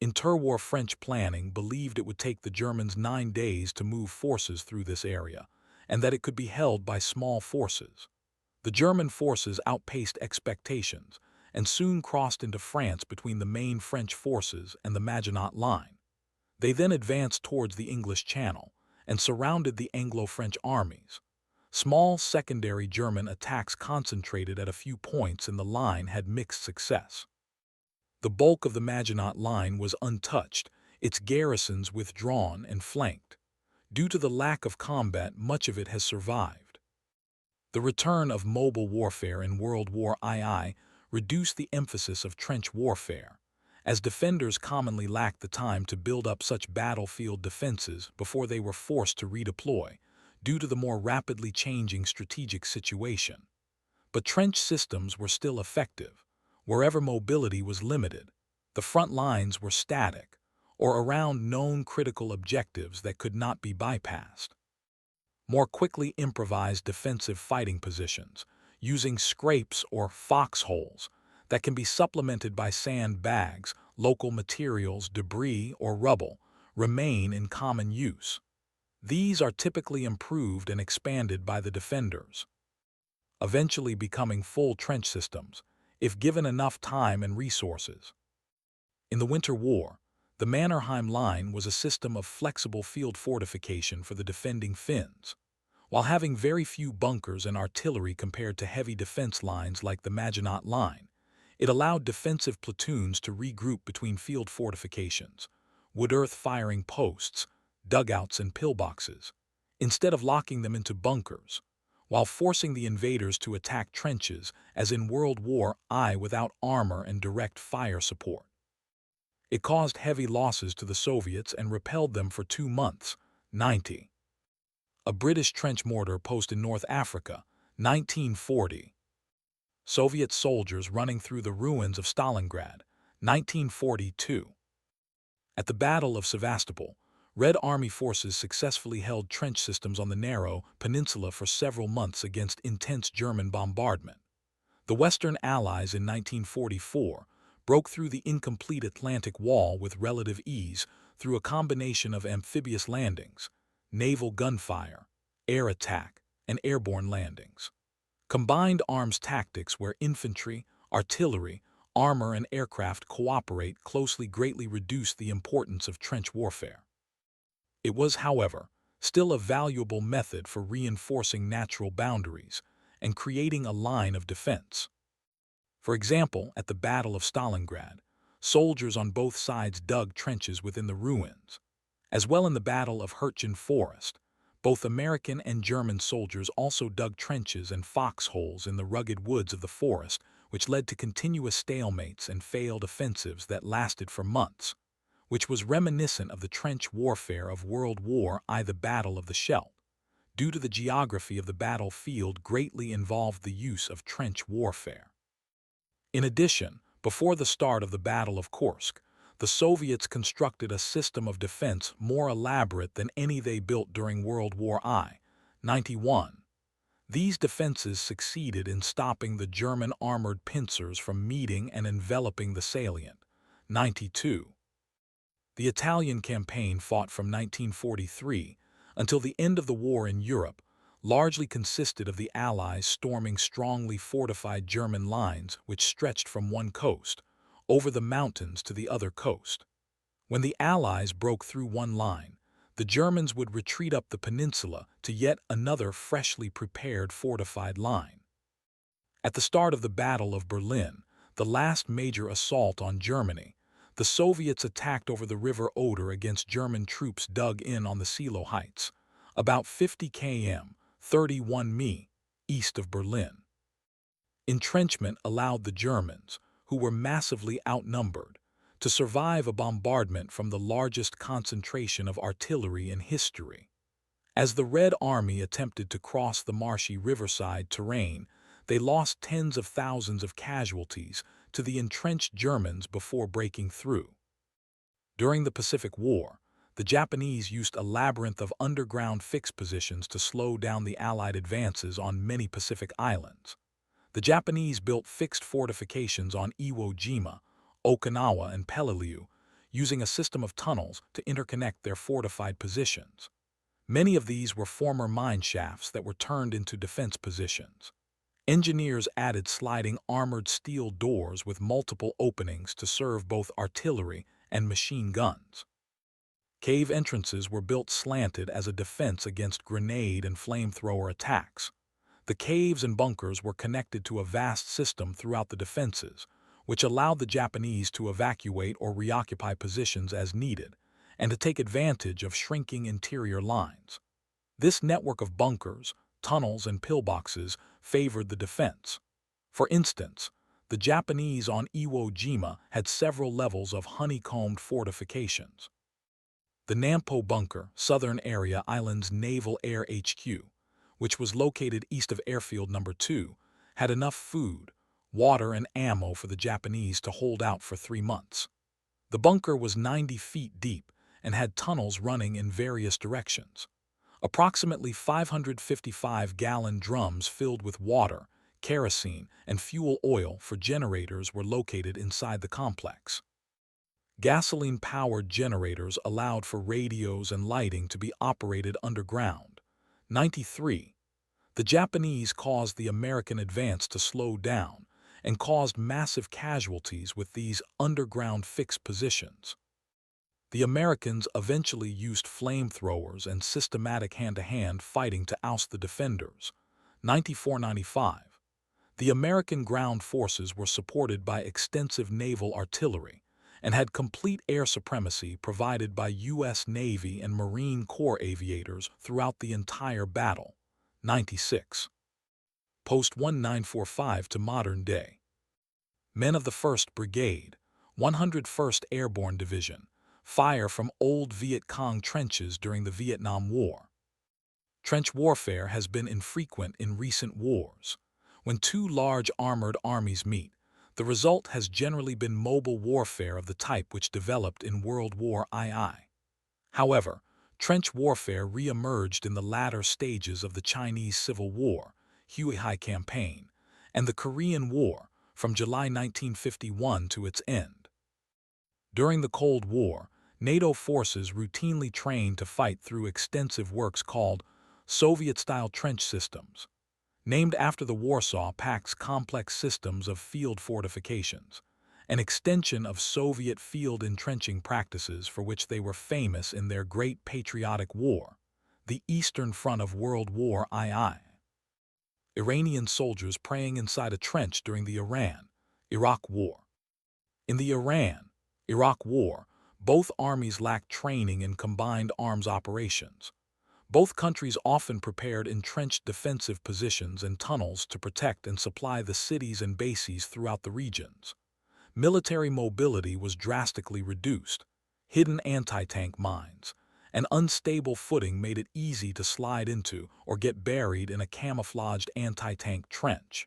Speaker 1: Interwar French planning believed it would take the Germans 9 days to move forces through this area, and that it could be held by small forces. The German forces outpaced expectations and soon crossed into France between the main French forces and the Maginot Line. They then advanced towards the English Channel and surrounded the Anglo-French armies. Small secondary German attacks concentrated at a few points in the line had mixed success. The bulk of the Maginot Line was untouched, its garrisons withdrawn and flanked. Due to the lack of combat, much of it has survived. The return of mobile warfare in World War II reduced the emphasis of trench warfare, as defenders commonly lacked the time to build up such battlefield defenses before they were forced to redeploy, due to the more rapidly changing strategic situation. But trench systems were still effective, wherever mobility was limited. The front lines were static, or around known critical objectives that could not be bypassed. More quickly improvised defensive fighting positions, using scrapes or foxholes that can be supplemented by sandbags, local materials, debris, or rubble, remain in common use. These are typically improved and expanded by the defenders, eventually becoming full trench systems, if given enough time and resources. In the Winter War, the Mannerheim Line was a system of flexible field fortification for the defending Finns. While having very few bunkers and artillery compared to heavy defense lines like the Maginot Line, it allowed defensive platoons to regroup between field fortifications, wood-earth firing posts, dugouts, and pillboxes, instead of locking them into bunkers, while forcing the invaders to attack trenches as in World War I without armor and direct fire support. It caused heavy losses to the Soviets and repelled them for 2 months, 90. A British trench mortar post in North Africa, 1940. Soviet soldiers running through the ruins of Stalingrad, 1942. At the Battle of Sevastopol, Red Army forces successfully held trench systems on the narrow peninsula for several months against intense German bombardment. The Western Allies in 1944 broke through the incomplete Atlantic Wall with relative ease through a combination of amphibious landings, naval gunfire, air attack, and airborne landings. Combined arms tactics where infantry, artillery, armor, and aircraft cooperate closely greatly reduced the importance of trench warfare. It was, however, still a valuable method for reinforcing natural boundaries and creating a line of defense. For example, at the Battle of Stalingrad, soldiers on both sides dug trenches within the ruins. As well in the Battle of Hirchen Forest, both American and German soldiers also dug trenches and foxholes in the rugged woods of the forest, which led to continuous stalemates and failed offensives that lasted for months, which was reminiscent of the trench warfare of World War I. The Battle of the Scheldt, due to the geography of the battlefield, greatly involved the use of trench warfare. In addition, before the start of the Battle of Kursk, the Soviets constructed a system of defense more elaborate than any they built during World War I, 91. These defenses succeeded in stopping the German armored pincers from meeting and enveloping the salient, 92. The Italian campaign, fought from 1943 until the end of the war in Europe, largely consisted of the Allies storming strongly fortified German lines which stretched from one coast, over the mountains, to the other coast. When the Allies broke through one line, the Germans would retreat up the peninsula to yet another freshly prepared fortified line. At the start of the Battle of Berlin, the last major assault on Germany, the Soviets attacked over the River Oder against German troops dug in on the Seelow Heights, about 50 km, 31 mi, east of Berlin. Entrenchment allowed the Germans, who were massively outnumbered, to survive a bombardment from the largest concentration of artillery in history. As the Red Army attempted to cross the marshy riverside terrain, they lost tens of thousands of casualties to the entrenched Germans before breaking through. During the Pacific War, the Japanese used a labyrinth of underground fixed positions to slow down the Allied advances on many Pacific islands. The Japanese built fixed fortifications on Iwo Jima, Okinawa, and Peleliu, using a system of tunnels to interconnect their fortified positions. Many of these were former mine shafts that were turned into defense positions. Engineers added sliding armored steel doors with multiple openings to serve both artillery and machine guns. Cave entrances were built slanted as a defense against grenade and flamethrower attacks. The caves and bunkers were connected to a vast system throughout the defenses, which allowed the Japanese to evacuate or reoccupy positions as needed, and to take advantage of shrinking interior lines. This network of bunkers, tunnels, and pillboxes favored the defense. For instance, the Japanese on Iwo Jima had several levels of honeycombed fortifications. The Nampo Bunker, Southern Area Islands Naval Air HQ, which was located east of Airfield No. 2, had enough food, water, and ammo for the Japanese to hold out for 3 months. The bunker was 90 feet deep and had tunnels running in various directions. Approximately 555-gallon drums filled with water, kerosene, and fuel oil for generators were located inside the complex. Gasoline-powered generators allowed for radios and lighting to be operated underground. 93. The Japanese caused the American advance to slow down and caused massive casualties with these underground fixed positions. The Americans eventually used flamethrowers and systematic hand-to-hand fighting to oust the defenders. 94-95. The American ground forces were supported by extensive naval artillery and had complete air supremacy provided by U.S. Navy and Marine Corps aviators throughout the entire battle. 96. Post-1945 to modern day. Men of the 1st Brigade, 101st Airborne Division, fire from old Viet Cong trenches during the Vietnam War. Trench warfare has been infrequent in recent wars. When two large armored armies meet, the result has generally been mobile warfare of the type which developed in World War II. However, trench warfare re-emerged in the latter stages of the Chinese Civil War, Huai Campaign, and the Korean War, from July 1951 to its end. During the Cold War, NATO forces routinely trained to fight through extensive works called Soviet-style trench systems, named after the Warsaw Pact's complex systems of field fortifications, an extension of Soviet field entrenching practices for which they were famous in their Great Patriotic War, the Eastern Front of World War II. Iranian soldiers praying inside a trench during the Iran-Iraq War. In the Iran-Iraq War, both armies lacked training in combined arms operations. Both countries often prepared entrenched defensive positions and tunnels to protect and supply the cities and bases throughout the regions. Military mobility was drastically reduced. Hidden anti-tank mines and unstable footing made it easy to slide into or get buried in a camouflaged anti-tank trench.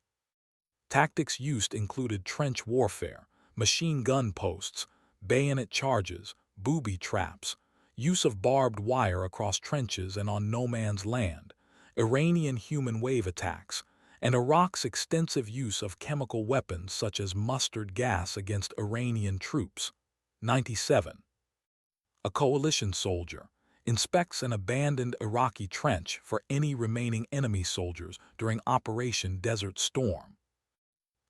Speaker 1: Tactics used included trench warfare, machine gun posts, bayonet charges, booby traps, use of barbed wire across trenches and on no man's land, Iranian human wave attacks, and Iraq's extensive use of chemical weapons such as mustard gas against Iranian troops. 97. A coalition soldier inspects an abandoned Iraqi trench for any remaining enemy soldiers during Operation Desert Storm.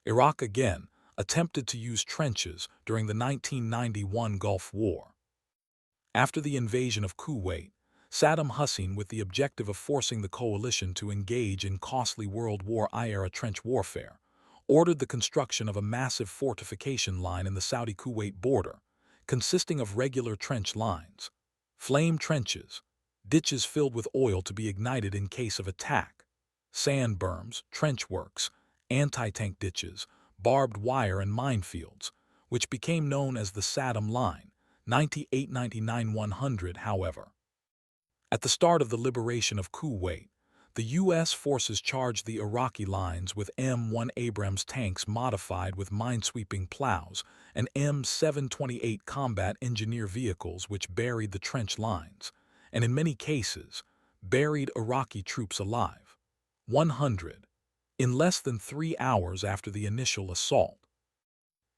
Speaker 1: Iraq again attempted to use trenches during the 1991 Gulf War. After the invasion of Kuwait, Saddam Hussein, with the objective of forcing the coalition to engage in costly World War I-era trench warfare, ordered the construction of a massive fortification line in the Saudi-Kuwait border, consisting of regular trench lines, flame trenches, ditches filled with oil to be ignited in case of attack, sand berms, trench works, anti-tank ditches, barbed wire and minefields, which became known as the Saddam Line. 98-99-100. However, at the start of the liberation of Kuwait, the U.S. forces charged the Iraqi lines with M1 Abrams tanks modified with minesweeping plows and M728 combat engineer vehicles which buried the trench lines, and in many cases, buried Iraqi troops alive. 100. In less than 3 hours after the initial assault,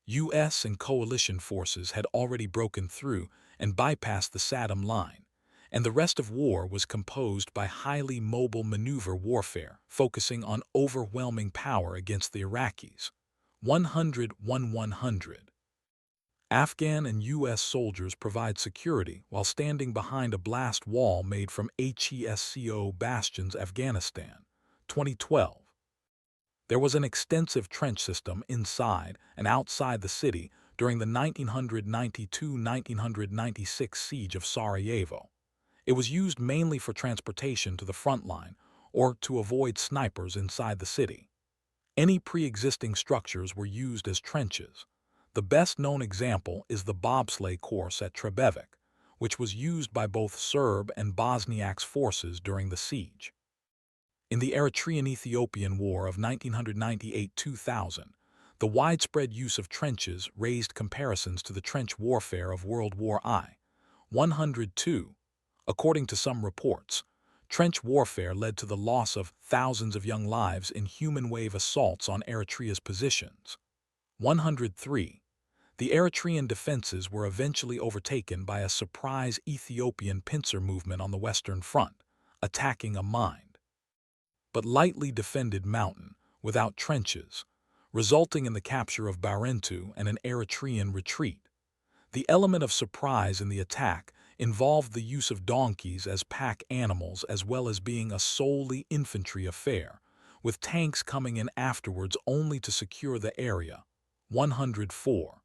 Speaker 1: U.S. and coalition forces had already broken through and bypassed the Saddam Line, and the rest of war was composed by highly mobile maneuver warfare focusing on overwhelming power against the Iraqis. 100-100. Afghan and U.S. soldiers provide security while standing behind a blast wall made from HESCO bastions. Afghanistan. 2012. There was an extensive trench system inside and outside the city during the 1992-1996 siege of Sarajevo. It was used mainly for transportation to the front line or to avoid snipers inside the city. Any pre-existing structures were used as trenches. The best-known example is the bobsleigh course at Trebevic, which was used by both Serb and Bosniak forces during the siege. In the Eritrean-Ethiopian War of 1998-2000, The widespread use of trenches raised comparisons to the trench warfare of World War I. 102. According to some reports, trench warfare led to the loss of thousands of young lives in human wave assaults on Eritrea's positions. 103. The Eritrean defenses were eventually overtaken by a surprise Ethiopian pincer movement on the Western Front, attacking a mined but lightly defended mountain without trenches, resulting in the capture of Barentu and an Eritrean retreat. The element of surprise in the attack involved the use of donkeys as pack animals as well as being a solely infantry affair, with tanks coming in afterwards only to secure the area. 104.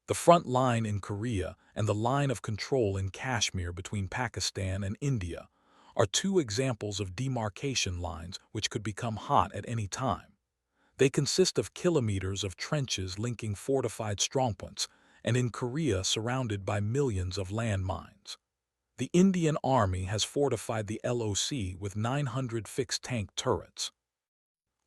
Speaker 1: The front line in Korea and the line of control in Kashmir between Pakistan and India are two examples of demarcation lines which could become hot at any time. They consist of kilometers of trenches linking fortified strongpoints, and in Korea surrounded by millions of landmines. The Indian Army has fortified the LOC with 900 fixed tank turrets.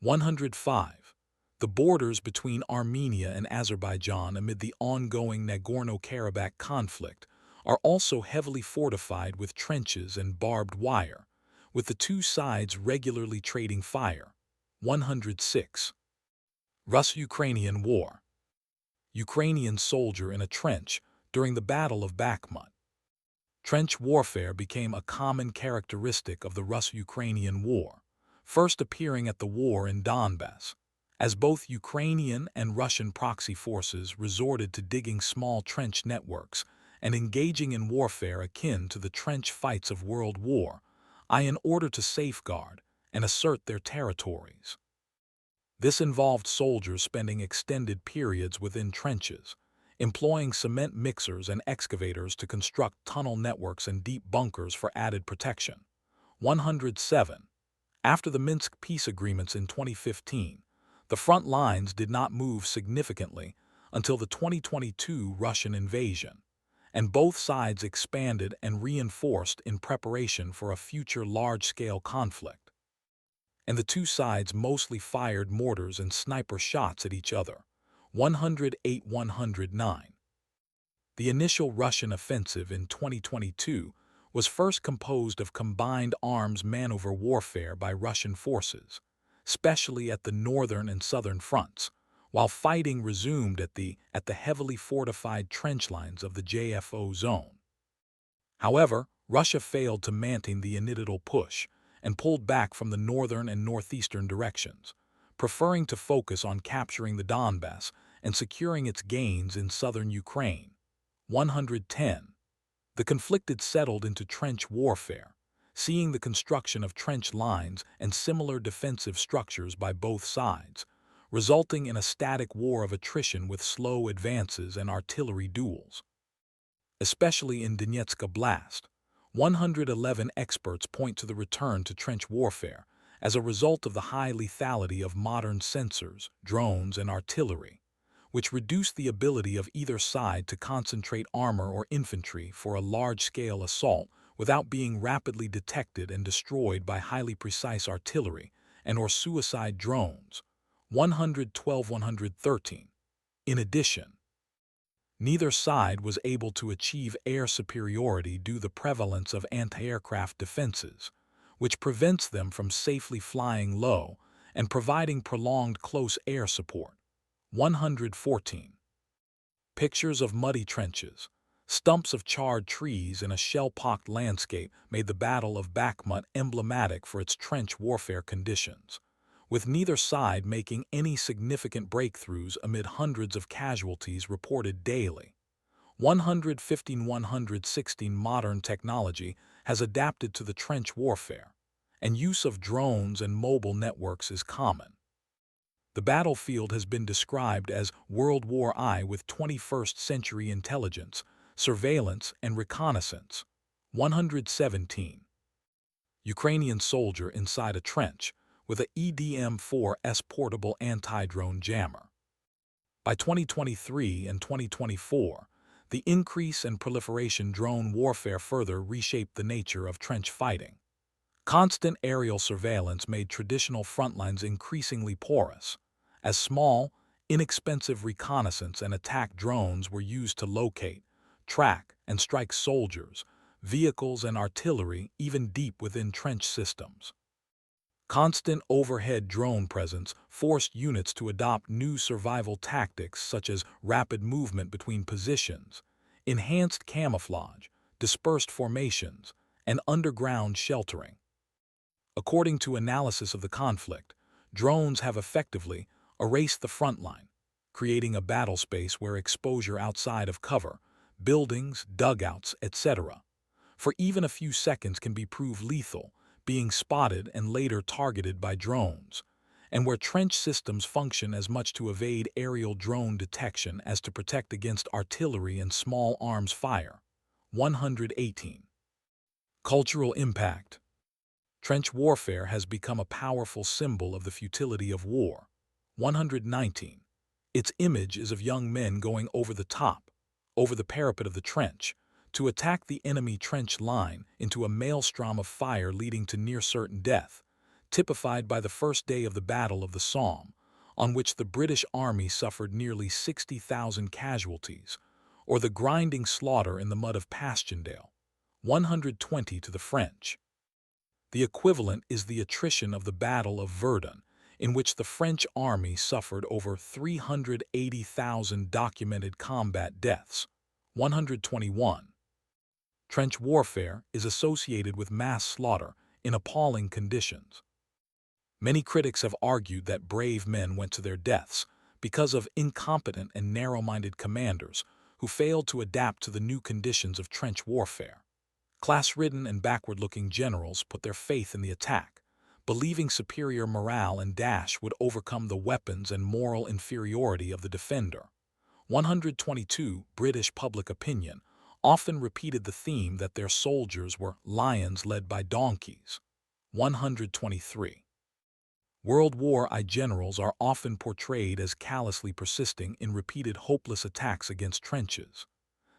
Speaker 1: 105. The borders between Armenia and Azerbaijan amid the ongoing Nagorno-Karabakh conflict are also heavily fortified with trenches and barbed wire, with the two sides regularly trading fire. 106. Russo-Ukrainian War. Ukrainian soldier in a trench during the Battle of Bakhmut. Trench warfare became a common characteristic of the Russo-Ukrainian War, first appearing at the war in Donbass, as both Ukrainian and Russian proxy forces resorted to digging small trench networks and engaging in warfare akin to the trench fights of World War I in order to safeguard and assert their territories. This involved soldiers spending extended periods within trenches, employing cement mixers and excavators to construct tunnel networks and deep bunkers for added protection. 107. After the Minsk peace agreements in 2015, the front lines did not move significantly until the 2022 Russian invasion, and both sides expanded and reinforced in preparation for a future large-scale conflict. And the two sides mostly fired mortars and sniper shots at each other. 108-109. The initial Russian offensive in 2022 was first composed of combined arms maneuver warfare by Russian forces, especially at the northern and southern fronts, while fighting resumed at the heavily fortified trench lines of the JFO zone. However, Russia failed to maintain the initial push and pulled back from the northern and northeastern directions, preferring to focus on capturing the Donbass and securing its gains in southern Ukraine. 110. The conflict settled into trench warfare, seeing the construction of trench lines and similar defensive structures by both sides, resulting in a static war of attrition with slow advances and artillery duels. Especially in Donetsk Oblast, 111 experts point to the return to trench warfare as a result of the high lethality of modern sensors, drones, and artillery, which reduce the ability of either side to concentrate armor or infantry for a large-scale assault without being rapidly detected and destroyed by highly precise artillery and/or suicide drones. 112-113. In addition, neither side was able to achieve air superiority due to the prevalence of anti-aircraft defenses, which prevents them from safely flying low and providing prolonged close air support. 114. Pictures of muddy trenches, stumps of charred trees, and a shell-pocked landscape made the Battle of Bakhmut emblematic for its trench warfare conditions, with neither side making any significant breakthroughs amid hundreds of casualties reported daily. 115-116. Modern technology has adapted to the trench warfare, and use of drones and mobile networks is common. The battlefield has been described as World War I with 21st century intelligence, surveillance, and reconnaissance. 117. Ukrainian soldier inside a trench with a EDM-4S portable anti-drone jammer. By 2023 and 2024, the increase and proliferation drone warfare further reshaped the nature of trench fighting. Constant aerial surveillance made traditional frontlines increasingly porous, as small, Inexpensive reconnaissance and attack drones were used to locate, track, and strike soldiers, vehicles, and artillery even deep within trench systems. Constant overhead drone presence forced units to adopt new survival tactics such as rapid movement between positions, enhanced camouflage, dispersed formations, and underground sheltering. According to analysis of the conflict, drones have effectively erased the front line, creating a battle space where exposure outside of cover, buildings, dugouts, etc., for even a few seconds can be proved lethal, being spotted and later targeted by drones, and where trench systems function as much to evade aerial drone detection as to protect against artillery and small arms fire. 118. Cultural impact. Trench warfare has become a powerful symbol of the futility of war. 119. Its image is of young men going over the top, over the parapet of the trench, to attack the enemy trench line into a maelstrom of fire leading to near-certain death, typified by the first day of the Battle of the Somme, on which the British Army suffered nearly 60,000 casualties, or the grinding slaughter in the mud of Passchendaele. 120 to the French. The equivalent is the attrition of the Battle of Verdun, in which the French army suffered over 380,000 documented combat deaths. 121. Trench warfare is associated with mass slaughter in appalling conditions. Many critics have argued that brave men went to their deaths because of incompetent and narrow-minded commanders who failed to adapt to the new conditions of trench warfare. Class-ridden and backward-looking generals put their faith in the attack, believing superior morale and dash would overcome the weapons and moral inferiority of the defender. 122. British public opinion often repeated the theme that their soldiers were lions led by donkeys. 123. World War I generals are often portrayed as callously persisting in repeated hopeless attacks against trenches.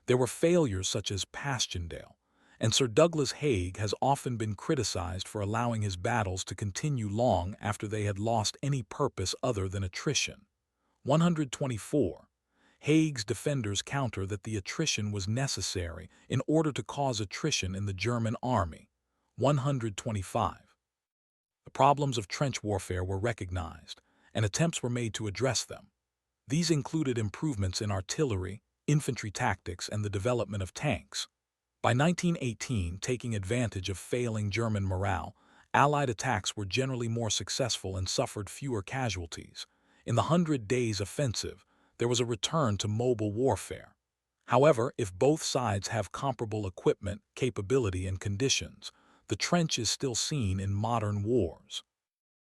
Speaker 1: There were failures such as Passchendaele, and Sir Douglas Haig has often been criticized for allowing his battles to continue long after they had lost any purpose other than attrition. 124. Haig's defenders counter that the attrition was necessary in order to cause attrition in the German army. 125. The problems of trench warfare were recognized, and attempts were made to address them. These included improvements in artillery, infantry tactics, and the development of tanks. By 1918, taking advantage of failing German morale, Allied attacks were generally more successful and suffered fewer casualties. In the 100 Days Offensive, there was a return to mobile warfare. However, if both sides have comparable equipment, capability, and conditions, the trench is still seen in modern wars.